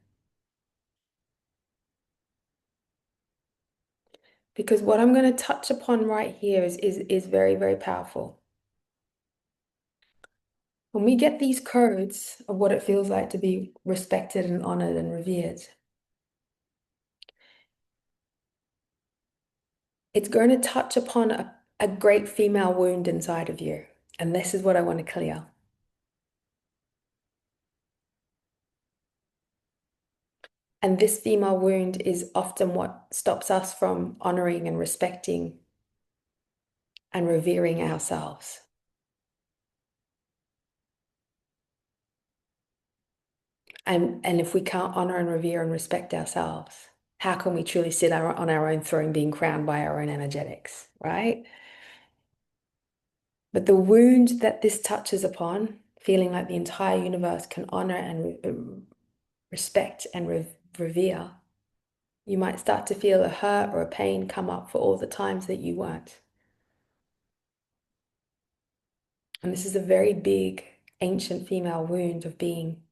Because what I'm going to touch upon right here is very, very powerful. When we get these codes of what it feels like to be respected and honored and revered, it's going to touch upon a great female wound inside of you. And this is what I want to clear. And this female wound is often what stops us from honoring and respecting and revering ourselves. And if we can't honor and revere and respect ourselves, how can we truly sit on our own throne being crowned by our own energetics, right? But the wound that this touches upon, feeling like the entire universe can honor and respect and revere, you might start to feel a hurt or a pain come up for all the times that you weren't. And this is a very big, ancient female wound of being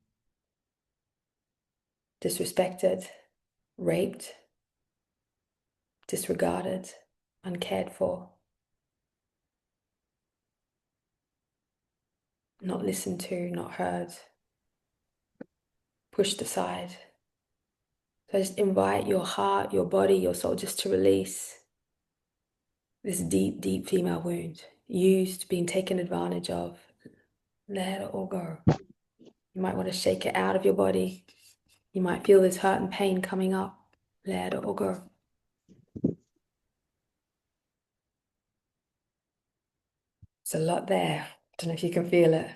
disrespected, raped, disregarded, uncared for, not listened to, not heard, pushed aside. So I just invite your heart, your body, your soul just to release this deep, deep female wound, used, being taken advantage of. Let it all go. You might want to shake it out of your body. You might feel this hurt and pain coming up. Let it all go. It's a lot there. Don't know if you can feel it.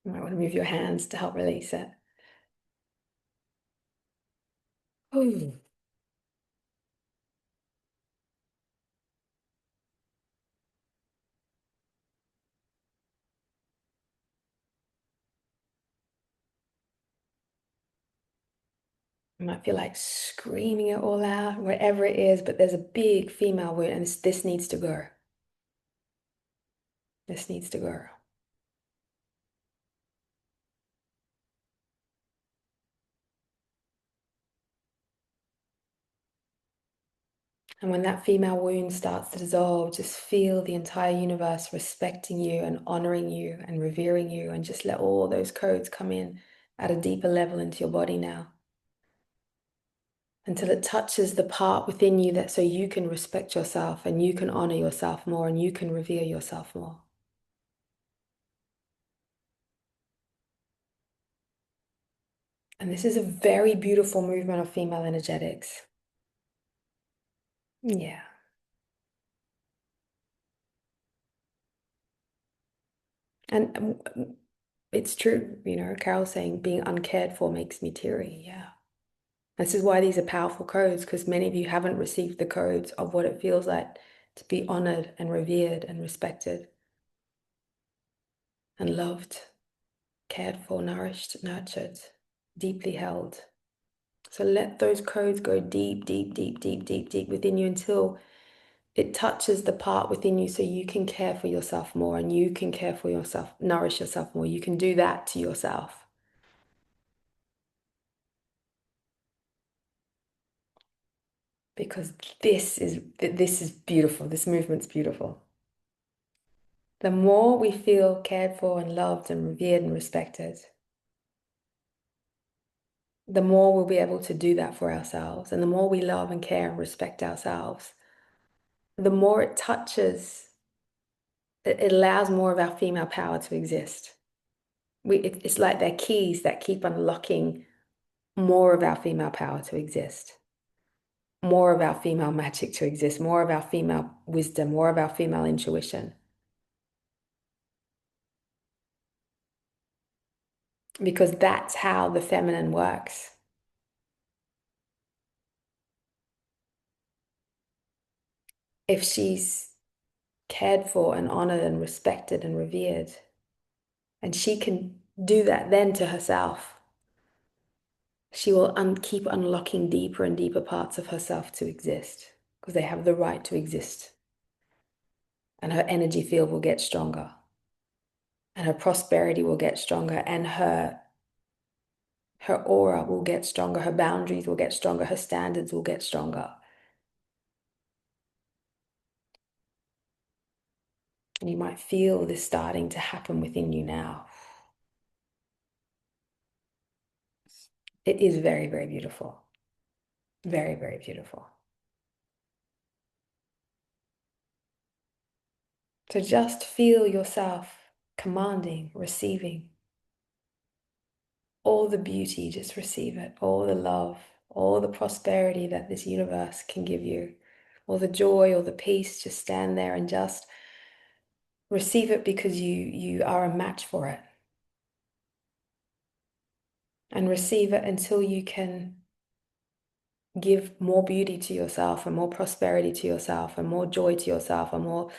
You might want to move your hands to help release it. Ooh. You might feel like screaming it all out, wherever it is, but there's a big female wound, and this needs to go. This needs to go. And when that female wound starts to dissolve, just feel the entire universe respecting you and honoring you and revering you, and just let all those codes come in at a deeper level into your body now until it touches the part within you that so you can respect yourself and you can honor yourself more and you can revere yourself more. And this is a very beautiful movement of female energetics. Yeah. And it's true, Carol's saying being uncared for makes me teary. Yeah. This is why these are powerful codes, because many of you haven't received the codes of what it feels like to be honored and revered and respected and loved, cared for, nourished, nurtured, deeply held. So let those codes go deep, deep, deep, deep, deep, deep within you until it touches the part within you so you can care for yourself more and you can care for yourself, nourish yourself more. You can do that to yourself. Because this is beautiful. This movement's beautiful. The more we feel cared for and loved and revered and respected, the more we'll be able to do that for ourselves. And the more we love and care and respect ourselves, the more it touches, it allows more of our female power to exist. It's like they're keys that keep unlocking more of our female power to exist, more of our female magic to exist, more of our female wisdom, more of our female intuition. Because that's how the feminine works. If she's cared for and honored and respected and revered, and she can do that then to herself, she will keep unlocking deeper and deeper parts of herself to exist because they have the right to exist. And her energy field will get stronger, and her prosperity will get stronger, and her aura will get stronger, her boundaries will get stronger, her standards will get stronger. And you might feel this starting to happen within you now. It is very, very beautiful. Very, very beautiful. So just feel yourself commanding, receiving all the beauty, just receive it, all the love, all the prosperity that this universe can give you, all the joy, all the peace, just stand there and just receive it because you are a match for it. And receive it until you can give more beauty to yourself and more prosperity to yourself and more joy to yourself and more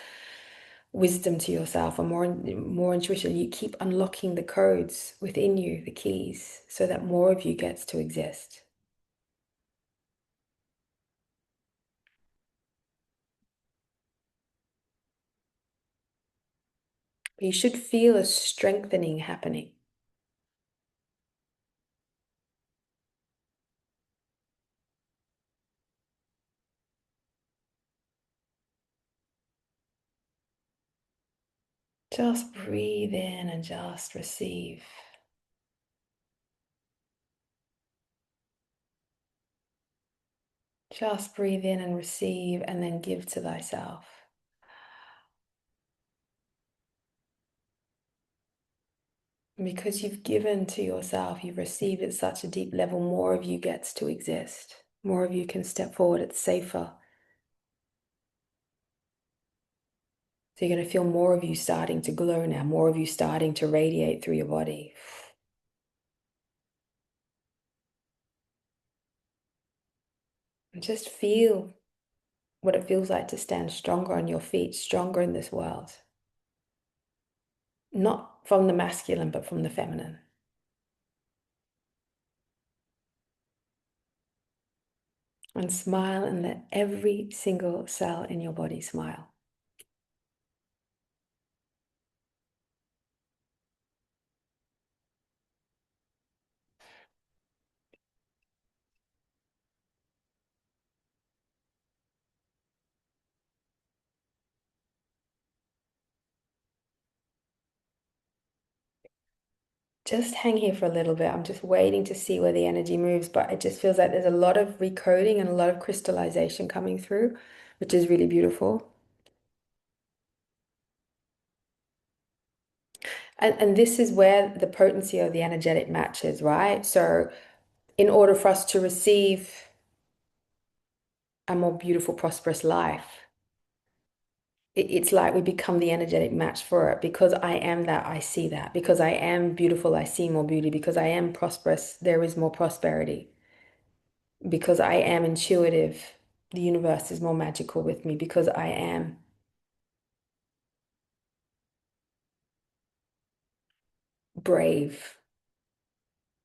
wisdom to yourself and more intuition. You keep unlocking the codes within you, the keys, so that more of you gets to exist. But you should feel a strengthening happening. Just breathe in and just receive. Just breathe in and receive and then give to thyself. And because you've given to yourself, you've received at such a deep level, more of you gets to exist. More of you can step forward. It's safer. So you're going to feel more of you starting to glow now, more of you starting to radiate through your body. And just feel what it feels like to stand stronger on your feet, stronger in this world. Not from the masculine, but from the feminine. And smile and let every single cell in your body smile. Just hang here for a little bit. I'm just waiting to see where the energy moves, but it just feels like there's a lot of recoding and a lot of crystallization coming through, which is really beautiful. And this is where the potency of the energetic matches, right? So in order for us to receive a more beautiful, prosperous life, it's like we become the energetic match for it. Because I am that, I see that. Because I am beautiful, I see more beauty. Because I am prosperous, there is more prosperity. Because I am intuitive, the universe is more magical with me. Because I am brave,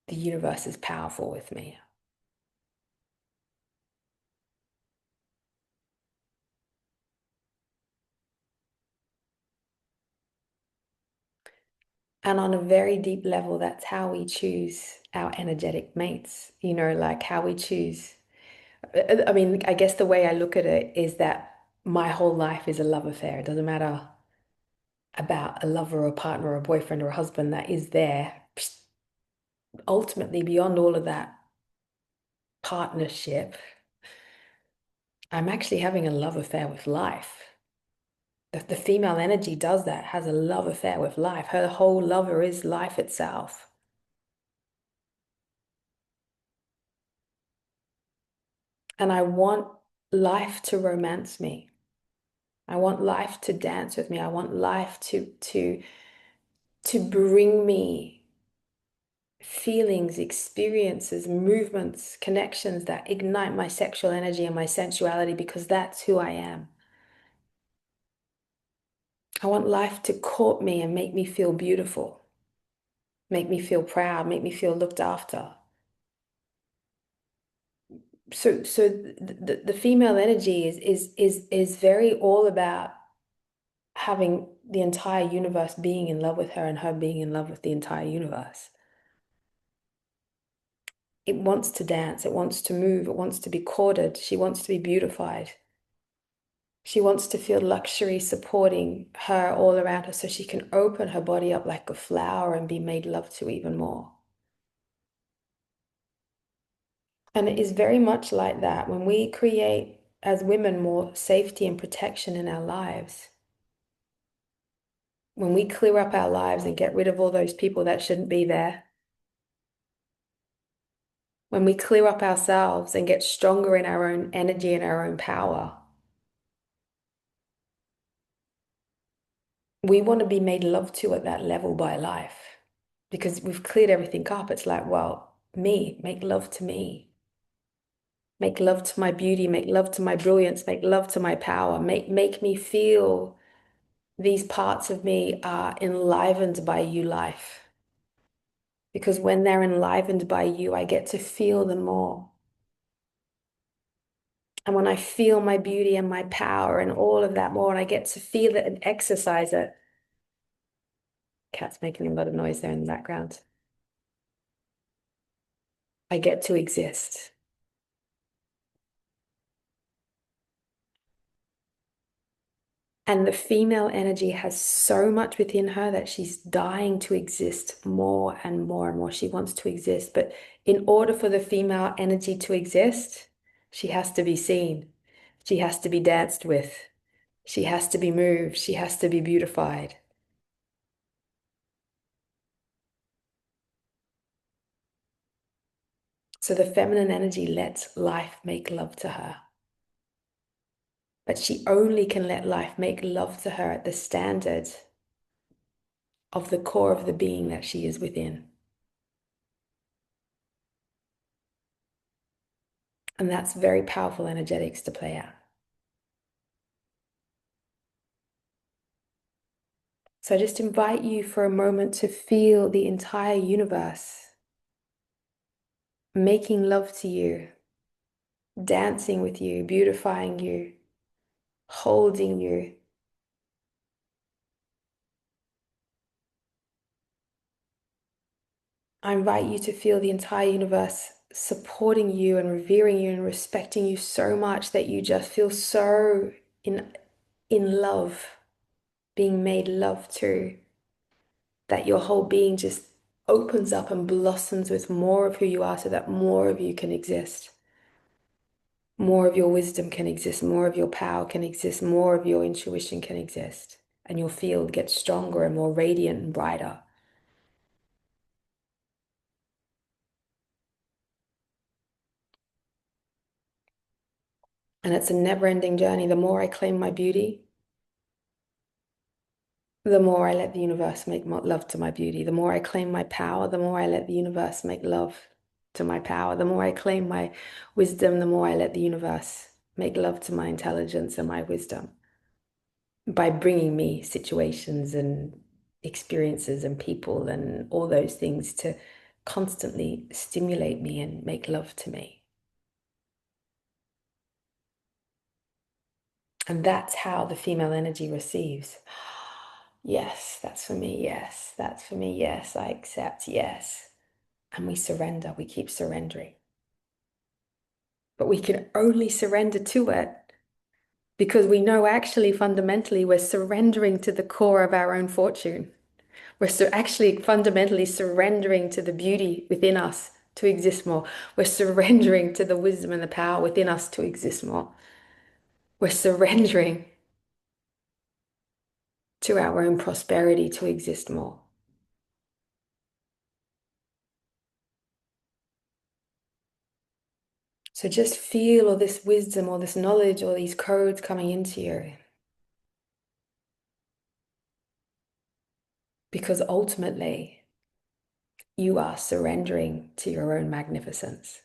the universe is powerful with me. And on a very deep level, that's how we choose our energetic mates, like how we choose. I mean, I guess the way I look at it is that my whole life is a love affair. It doesn't matter about a lover or a partner or a boyfriend or a husband that is there. Ultimately, beyond all of that partnership, I'm actually having a love affair with life. The female energy does that, has a love affair with life. Her whole lover is life itself. And I want life to romance me. I want life to dance with me. I want life to bring me feelings, experiences, movements, connections that ignite my sexual energy and my sensuality because that's who I am. I want life to court me and make me feel beautiful, make me feel proud, make me feel looked after. So the female energy is very all about having the entire universe being in love with her and her being in love with the entire universe. It wants to dance, it wants to move, it wants to be courted, she wants to be beautified. She wants to feel luxury supporting her all around her so she can open her body up like a flower and be made love to even more. And it is very much like that when we create, as women, more safety and protection in our lives. When we clear up our lives and get rid of all those people that shouldn't be there. When we clear up ourselves and get stronger in our own energy and our own power. We want to be made love to at that level by life because we've cleared everything up. It's like, well, me, make love to me. Make love to my beauty, make love to my brilliance, make love to my power, make me feel these parts of me are enlivened by you, life. Because when they're enlivened by you, I get to feel them more. And when I feel my beauty and my power and all of that more, and I get to feel it and exercise it, cat's making a lot of noise there in the background. I get to exist. And the female energy has so much within her that she's dying to exist more and more and more. She wants to exist. But in order for the female energy to exist, she has to be seen. She has to be danced with. She has to be moved. She has to be beautified. So the feminine energy lets life make love to her. But she only can let life make love to her at the standard of the core of the being that she is within. And that's very powerful energetics to play out. So I just invite you for a moment to feel the entire universe making love to you, dancing with you, beautifying you, holding you. I invite you to feel the entire universe supporting you and revering you and respecting you so much that you just feel so in love, being made love to, that your whole being just opens up and blossoms with more of who you are so that more of you can exist. More of your wisdom can exist, more of your power can exist, more of your intuition can exist, and your field gets stronger and more radiant and brighter. And it's a never-ending journey. The more I claim my beauty, the more I let the universe make love to my beauty. The more I claim my power, the more I let the universe make love to my power. The more I claim my wisdom, the more I let the universe make love to my intelligence and my wisdom by bringing me situations and experiences and people and all those things to constantly stimulate me and make love to me. And that's how the female energy receives. Yes, that's for me. Yes, that's for me. Yes, I accept. Yes. And we surrender. We keep surrendering. But we can only surrender to it because we know actually fundamentally we're surrendering to the core of our own fortune. We're actually fundamentally surrendering to the beauty within us to exist more. We're surrendering to the wisdom and the power within us to exist more. We're surrendering to our own prosperity to exist more. So just feel all this wisdom, all this knowledge, all these codes coming into you. Because ultimately, you are surrendering to your own magnificence.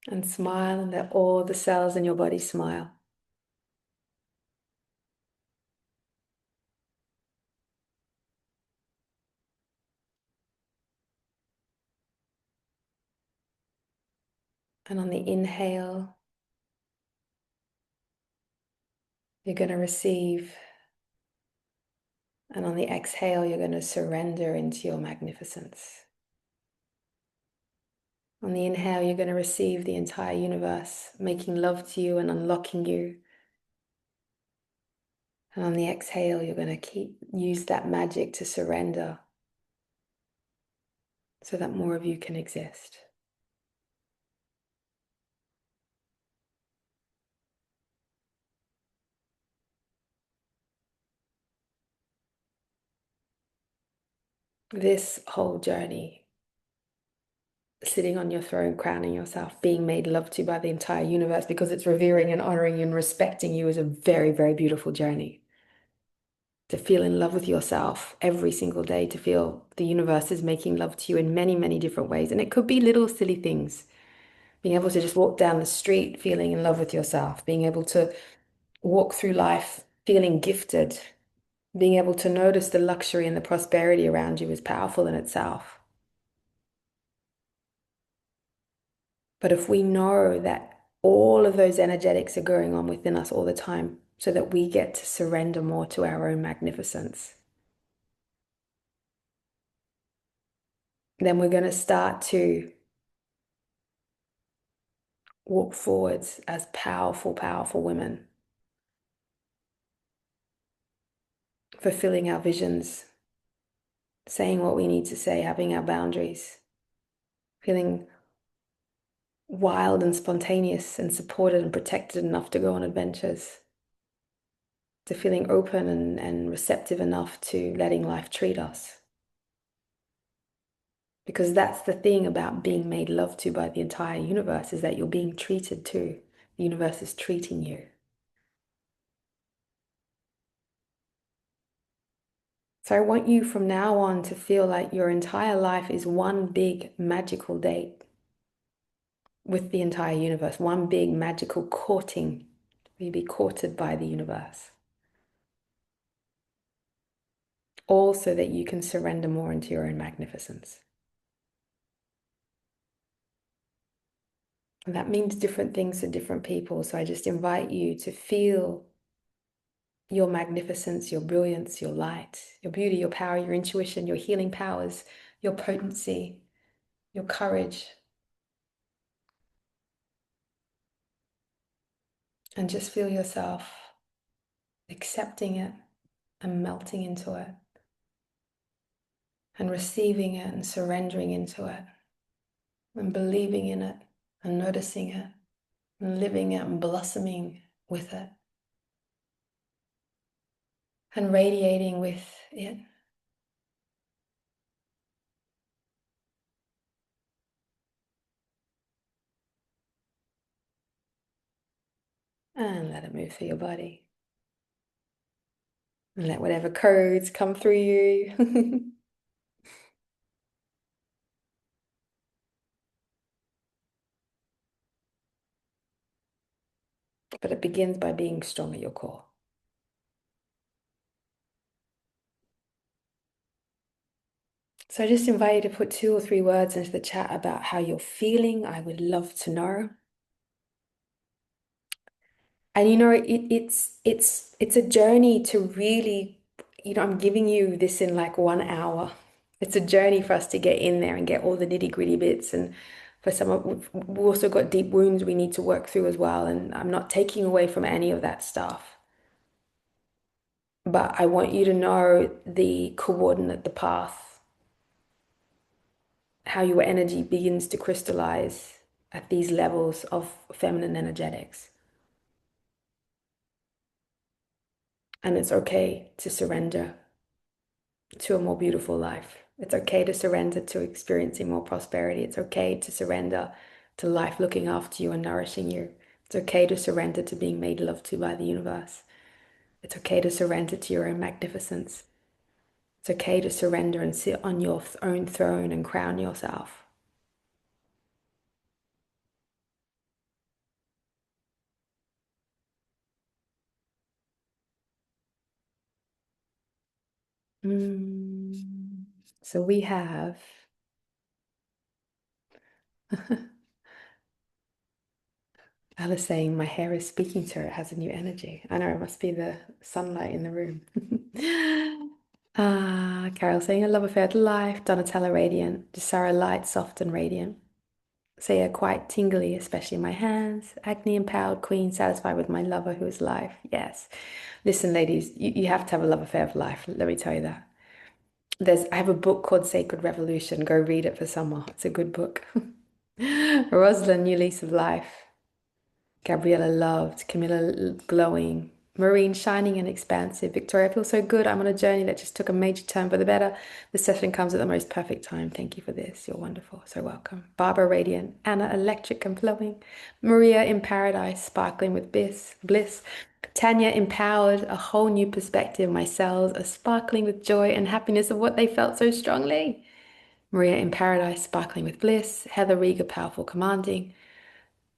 And smile and let all the cells in your body smile. And on the inhale, you're going to receive. And on the exhale, you're going to surrender into your magnificence. On the inhale, you're going to receive the entire universe, making love to you and unlocking you. And on the exhale, you're going to use that magic to surrender so that more of you can exist. This whole journey, sitting on your throne, crowning yourself, being made love to by the entire universe because it's revering and honoring you and respecting you, is a very, very beautiful journey. To feel in love with yourself every single day, to feel the universe is making love to you in many, many different ways. And it could be little silly things. Being able to just walk down the street feeling in love with yourself, being able to walk through life feeling gifted, being able to notice the luxury and the prosperity around you is powerful in itself. But if we know that all of those energetics are going on within us all the time, so that we get to surrender more to our own magnificence, then we're going to start to walk forwards as powerful, powerful women, fulfilling our visions, saying what we need to say, having our boundaries, feeling wild and spontaneous and supported and protected enough to go on adventures, to feeling open and receptive enough to letting life treat us. Because that's the thing about being made love to by the entire universe, is that you're being treated too. The universe is treating you. So I want you from now on to feel like your entire life is one big magical date with the entire universe, one big magical courting. You be courted by the universe. All so that you can surrender more into your own magnificence. And that means different things to different people. So I just invite you to feel your magnificence, your brilliance, your light, your beauty, your power, your intuition, your healing powers, your potency, your courage, and just feel yourself accepting it and melting into it and receiving it and surrendering into it and believing in it and noticing it and living it and blossoming with it and radiating with it. And let it move through your body. And let whatever codes come through you. But it begins by being strong at your core. So I just invite you to put 2 or 3 words into the chat about how you're feeling. I would love to know. And it's a journey to really, I'm giving you this in like 1 hour. It's a journey for us to get in there and get all the nitty-gritty bits. And for some of we've also got deep wounds we need to work through as well. And I'm not taking away from any of that stuff. But I want you to know the coordinate, the path, how your energy begins to crystallize at these levels of feminine energetics. And it's okay to surrender to a more beautiful life. It's okay to surrender to experiencing more prosperity. It's okay to surrender to life looking after you and nourishing you. It's okay to surrender to being made love to by the universe. It's okay to surrender to your own magnificence. It's okay to surrender and sit on your own throne and crown yourself. Mm. So we have Alice saying, my hair is speaking to her, it has a new energy. I know it must be the sunlight in the room. Carol saying, a love affair to life. Donatella radiant. Sarah light, soft and radiant. So yeah, quite tingly, especially in my hands. Acne empowered queen, satisfied with my lover who is life. Yes. Listen, ladies, you have to have a love affair of life. Let me tell you that. I have a book called Sacred Revolution. Go read it for summer. It's a good book. Rosalind, New Lease of Life. Gabriella loved, Camilla glowing, Maureen shining and expansive. Victoria, I feel so good. I'm on a journey that just took a major turn for the better. The session comes at the most perfect time. Thank you for this. You're wonderful. So welcome. Barbara radiant, Anna electric and flowing, Maria in paradise, sparkling with bliss. Tanya empowered, a whole new perspective. My cells are sparkling with joy and happiness of what they felt so strongly. Maria in paradise, sparkling with bliss. Heather Rieger, powerful, commanding.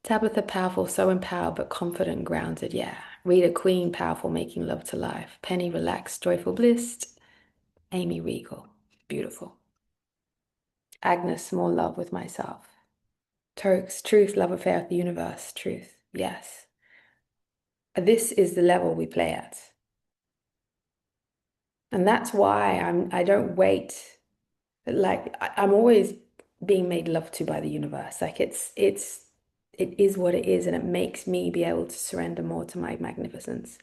Tabitha, powerful, so empowered but confident and grounded. Yeah. Rita, queen, powerful, making love to life. Penny, relaxed, joyful, blissed. Amy, regal, beautiful. Agnes, more love with myself. Turks, truth, love affair with the universe. Truth, yes. This is the level we play at. And that's why I don't wait. Like I'm always being made love to by the universe. Like it is what it is, and it makes me be able to surrender more to my magnificence.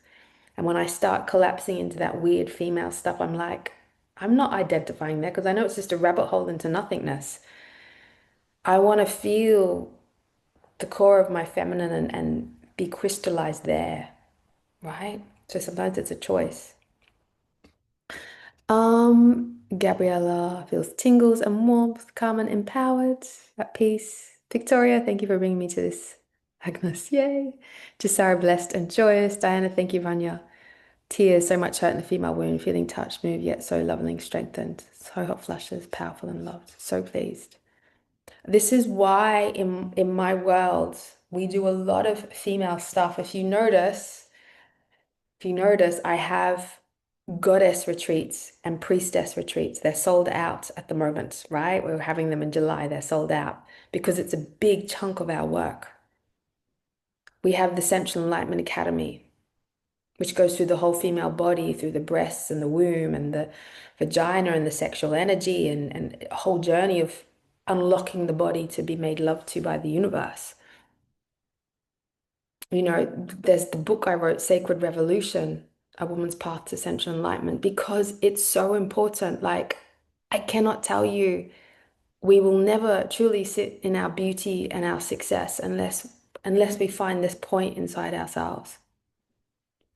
And when I start collapsing into that weird female stuff, I'm like, I'm not identifying there because I know it's just a rabbit hole into nothingness. I want to feel the core of my feminine and be crystallized there, right? So sometimes it's a choice. Gabriella feels tingles and warmth, calm and empowered, at peace. Victoria, thank you for bringing me to this. Agnes, yay. Jasara, blessed and joyous. Diana, thank you, Vanya. Tears, so much hurt in the female wound, feeling touched, moved, yet so loving, strengthened. So hot flushes, powerful and loved. So pleased. This is why in my world we do a lot of female stuff. If you notice, I have goddess retreats and priestess retreats. They're sold out at the moment, right? We're having them in July. They're sold out because it's a big chunk of our work. We have the Sensual Enlightenment Academy, which goes through the whole female body, through the breasts and the womb and the vagina and the sexual energy and a whole journey of unlocking the body to be made love to by the universe. There's the book I wrote, Sacred Revolution, A Woman's Path to Sensual Enlightenment, because it's so important. Like, I cannot tell you, we will never truly sit in our beauty and our success unless we find this point inside ourselves.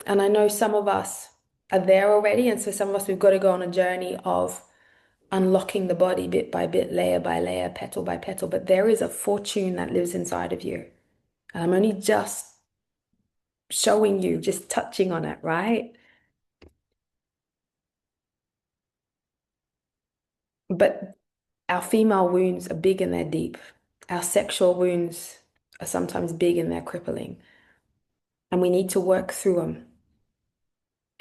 And I know some of us are there already. And so some of us, we've got to go on a journey of unlocking the body bit by bit, layer by layer, petal by petal. But there is a fortune that lives inside of you. And I'm only just showing you, just touching on it, right? But our female wounds are big and they're deep. Our sexual wounds are sometimes big and they're crippling. And we need to work through them.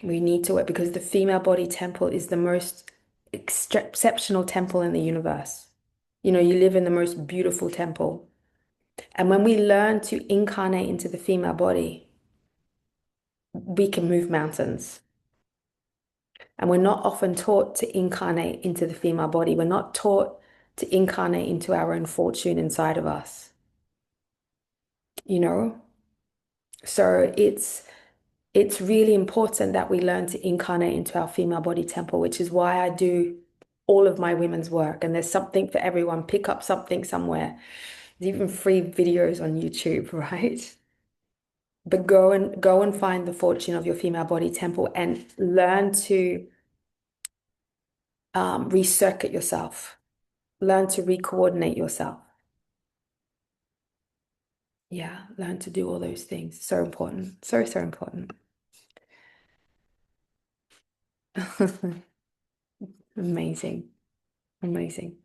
We need to work because the female body temple is the most exceptional temple in the universe. You live in the most beautiful temple. And when we learn to incarnate into the female body, we can move mountains. And we're not often taught to incarnate into the female body. We're not taught to incarnate into our own fortune inside of us, you know? So it's really important that we learn to incarnate into our female body temple, which is why I do all of my women's work. And there's something for everyone. Pick up something somewhere. There's even free videos on YouTube, right? But go and find the fortune of your female body temple and learn to recircuit yourself. Learn to recoordinate yourself. Yeah, learn to do all those things. So important. So, so important. Amazing. Amazing.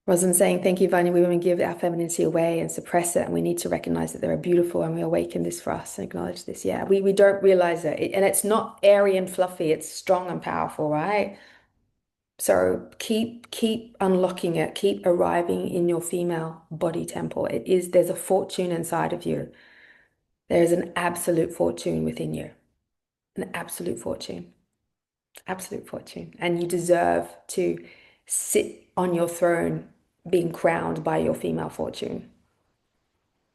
Rosalind saying, thank you, Vanya. We women give our femininity away and suppress it, and we need to recognize that they're beautiful and we awaken this for us and acknowledge this. Yeah, we don't realize it. And it's not airy and fluffy, it's strong and powerful, right? So keep unlocking it, keep arriving in your female body temple. There's a fortune inside of you. There is an absolute fortune within you. An absolute fortune. Absolute fortune. And you deserve to sit on your throne being crowned by your female fortune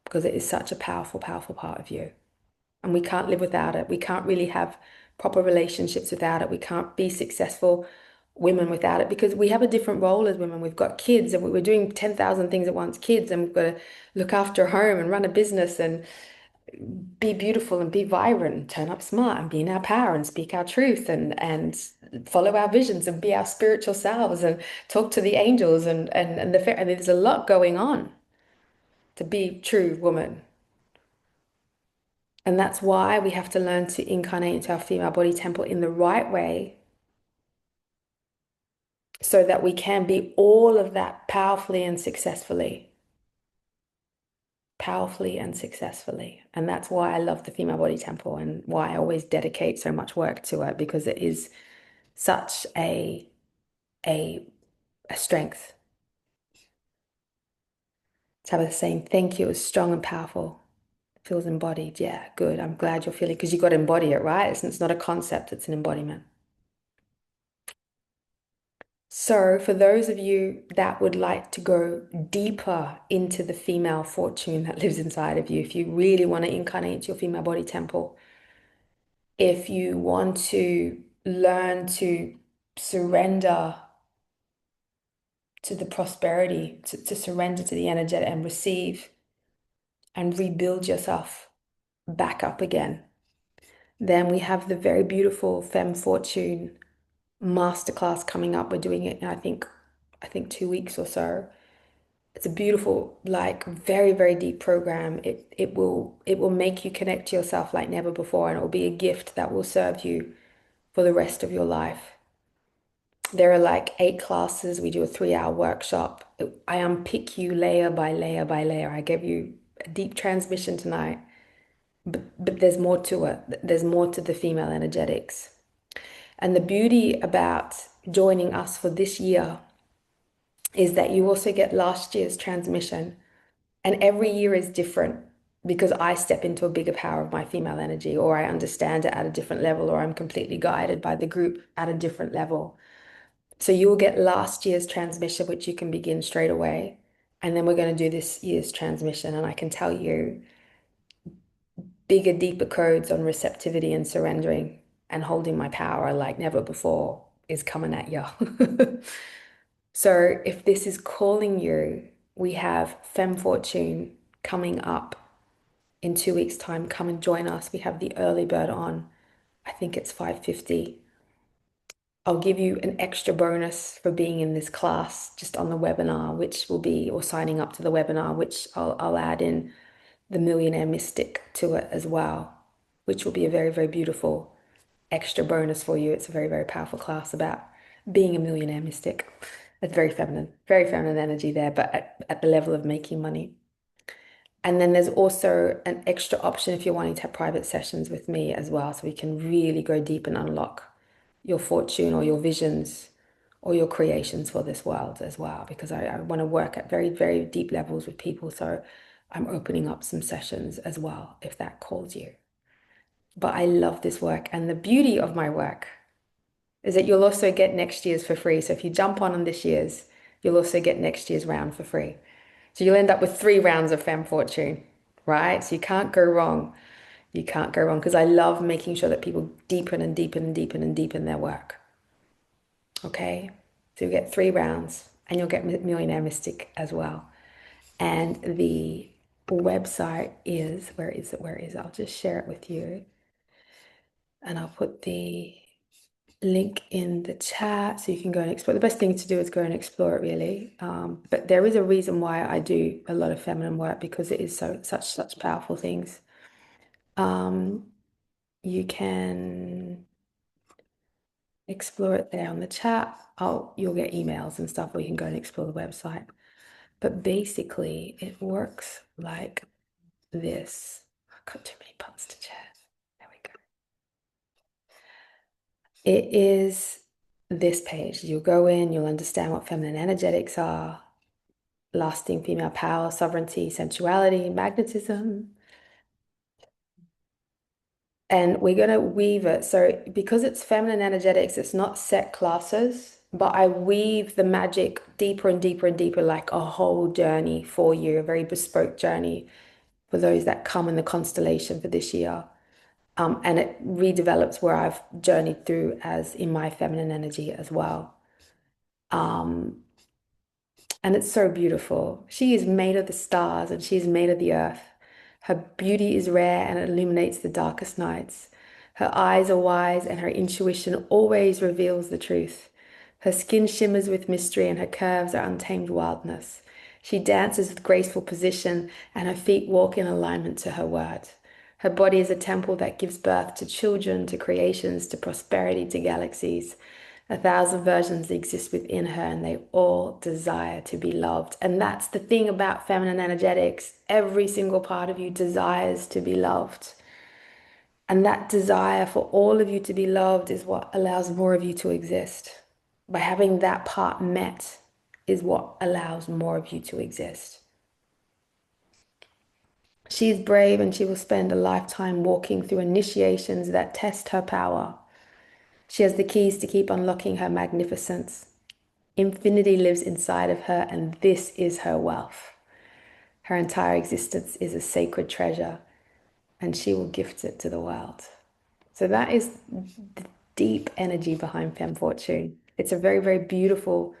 because it is such a powerful, powerful part of you. And we can't live without it. We can't really have proper relationships without it. We can't be successful women without it because we have a different role as women. We've got kids and we're doing 10,000 things at once, kids, and we've got to look after a home and run a business and be beautiful and be vibrant and turn up smart and be in our power and speak our truth and follow our visions and be our spiritual selves and talk to the angels and and there's a lot going on to be true woman. And that's why we have to learn to incarnate into our female body temple in the right way so that we can be all of that powerfully and successfully. Powerfully and successfully. And that's why I love the female body temple and why I always dedicate so much work to it because it is such a, a strength. Tabitha saying, thank you. It was strong and powerful. Feels embodied. Yeah, good. I'm glad you're feeling because you got to embody it, right? It's not a concept, it's an embodiment. So, for those of you that would like to go deeper into the female fortune that lives inside of you, if you really want to incarnate your female body temple, if you want to learn to surrender to the prosperity, to surrender to the energetic and receive and rebuild yourself back up again, then we have the very beautiful Femme Fortune masterclass coming up. We're doing it in, I think 2 weeks or so. It's a beautiful, like very, very deep program. It will make you connect to yourself like never before, and it will be a gift that will serve you for the rest of your life. There are like 8 classes. We do a 3-hour workshop. I unpick you layer by layer by layer. I gave you a deep transmission tonight, but there's more to it. There's more to the female energetics. And the beauty about joining us for this year is that you also get last year's transmission. And every year is different because I step into a bigger power of my female energy, or I understand it at a different level, or I'm completely guided by the group at a different level. So you'll get last year's transmission, which you can begin straight away. And then we're going to do this year's transmission. And I can tell you bigger, deeper codes on receptivity and surrendering and holding my power like never before is coming at you. So if this is calling you, we have Femme Fortune coming up in 2 weeks' time. Come and join us. We have the early bird on. I think it's 5:50. I'll give you an extra bonus for being in this class just on the webinar, which will be, or signing up to the webinar, which I'll add in the Millionaire Mystic to it as well, which will be a very, very beautiful extra bonus for you. It's a very, very powerful class about being a millionaire mystic. It's very feminine energy there, but at the level of making money. And then there's also an extra option if you're wanting to have private sessions with me as well, so we can really go deep and unlock your fortune or your visions or your creations for this world as well, because I want to work at very, very deep levels with people. So I'm opening up some sessions as well, if that calls you. But I love this work. And the beauty of my work is that you'll also get next year's for free. So if you jump on this year's, you'll also get next year's round for free. So you'll end up with 3 rounds of Femme Fortune, right? So you can't go wrong. You can't go wrong because I love making sure that people deepen and deepen and deepen and deepen their work. Okay? So you get 3 rounds and you'll get Millionaire Mystic as well. And the website is, where is it? Where is it? I'll just share it with you. And I'll put the link in the chat so you can go and explore. The best thing to do is go and explore it really. But there is a reason why I do a lot of feminine work because it is such powerful things. You can explore it there on the chat. You'll get emails and stuff, or you can go and explore the website. But basically, it works like this. I've got too many parts to chat. There we go. It is this page. You'll go in, you'll understand what feminine energetics are, lasting female power, sovereignty, sensuality, magnetism. And we're going to weave it. So because it's feminine energetics, it's not set classes. but I weave the magic deeper and deeper and deeper, like a whole journey for you, a very bespoke journey for those that come in the constellation for this year. And it redevelops where I've journeyed through as in my feminine energy as well. Um, and it's so beautiful. She is made of the stars and she is made of the earth. Her beauty is rare and it illuminates the darkest nights. Her eyes are wise and her intuition always reveals the truth. Her skin shimmers with mystery and her curves are untamed wildness. She dances with graceful position and her feet walk in alignment to her word. Her body is a temple that gives birth to children, to creations, to prosperity, to galaxies. A thousand versions exist within her, and they all desire to be loved. And that's the thing about feminine energetics. Every single part of you desires to be loved. And that desire for all of you to be loved is what allows more of you to exist. By having that part met is what allows more of you to exist. She is brave and she will spend a lifetime walking through initiations that test her power. She has the keys to keep unlocking her magnificence. Infinity lives inside of her, and this is her wealth. Her entire existence is a sacred treasure, and she will gift it to the world. So that is the deep energy behind Femme Fortune. It's a very, very beautiful,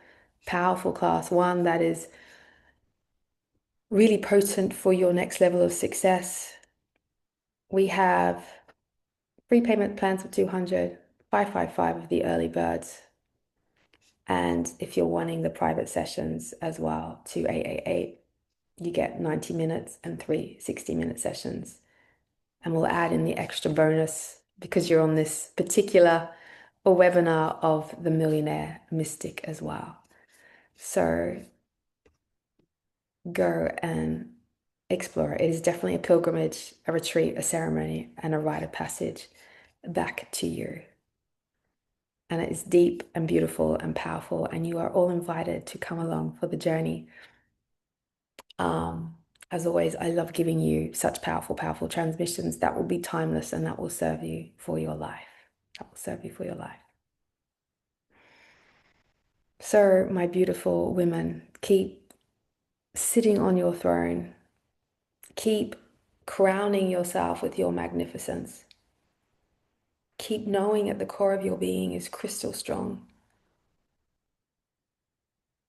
powerful class, one that is really potent for your next level of success. We have free payment plans of 200, 555 of the early birds. And if you're wanting the private sessions as well, 2888, you get 90 minutes and three 60-minute sessions. And we'll add in the extra bonus because you're on this particular webinar of the Millionaire Mystic as well. So go and explore. It is definitely a pilgrimage, a retreat, a ceremony, and a rite of passage back to you. And it is deep and beautiful and powerful, and you are all invited to come along for the journey. Um, as always, I love giving you such powerful, powerful transmissions that will be timeless and that will serve you for your life. That will serve you for your life. So, my beautiful women, keep sitting on your throne. Keep crowning yourself with your magnificence. Keep knowing at the core of your being is crystal strong.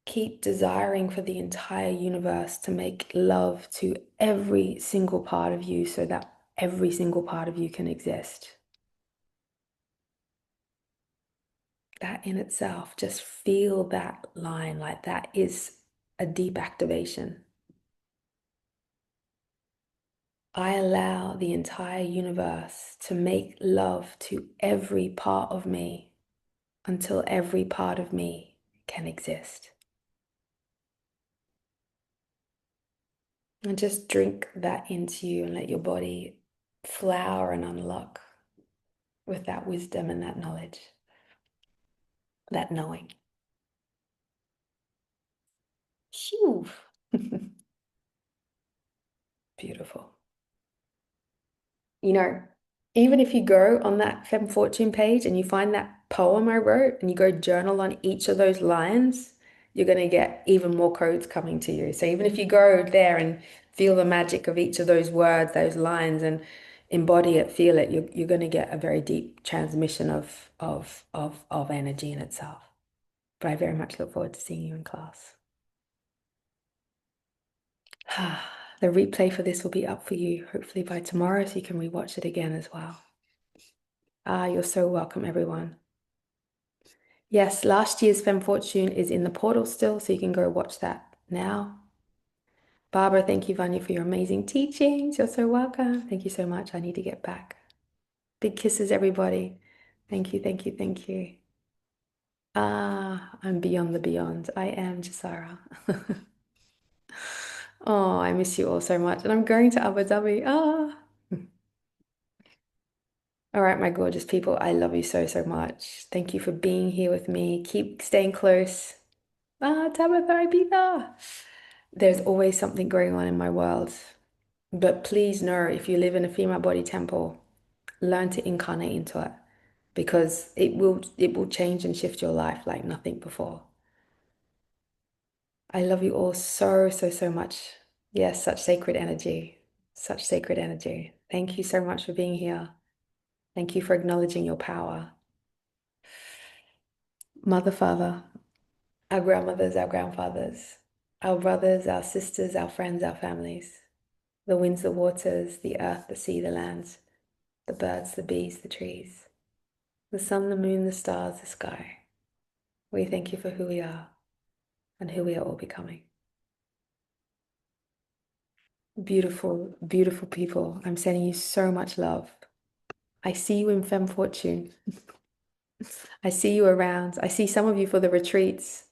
Keep desiring for the entire universe to make love to every single part of you so that every single part of you can exist. That in itself, just feel that line like that is a deep activation. I allow the entire universe to make love to every part of me until every part of me can exist. And just drink that into you and let your body flower and unlock with that wisdom and that knowledge, that knowing. Phew. Beautiful. You know, even if you go on that Femme Fortune page and you find that poem I wrote and you go journal on each of those lines, you're going to get even more codes coming to you. So even if you go there and feel the magic of each of those words, those lines, and embody it, feel it, you're going to get a very deep transmission of energy in itself. But I very much look forward to seeing you in class. The replay for this will be up for you hopefully by tomorrow, so you can rewatch it again as well. Ah, you're so welcome, everyone. Yes, last year's Femme Fortune is in the portal still, so you can go watch that now. Barbara, thank you, Vanya, for your amazing teachings. You're so welcome. Thank you so much. I need to get back. Big kisses, everybody. Thank you, thank you, thank you. Ah, I'm beyond the beyond. I am Jasara. Oh, I miss you all so much. And I'm going to Abu Dhabi. Ah. All right, my gorgeous people. I love you so, so much. Thank you for being here with me. Keep staying close. Ah, Tabitha, Ibiza. There's always something going on in my world. But please know if you live in a female body temple, learn to incarnate into it. because it will change and shift your life like nothing before. I love you all so, so, so much. Yes, such sacred energy. Such sacred energy. Thank you so much for being here. Thank you for acknowledging your power. Mother, Father, our grandmothers, our grandfathers, our brothers, our sisters, our friends, our families, the winds, the waters, the earth, the sea, the lands, the birds, the bees, the trees, the sun, the moon, the stars, the sky. We thank you for who we are and who we are all becoming. Beautiful, beautiful people. I'm sending you so much love. I see you in Femme Fortune. I see you around. I see some of you for the retreats.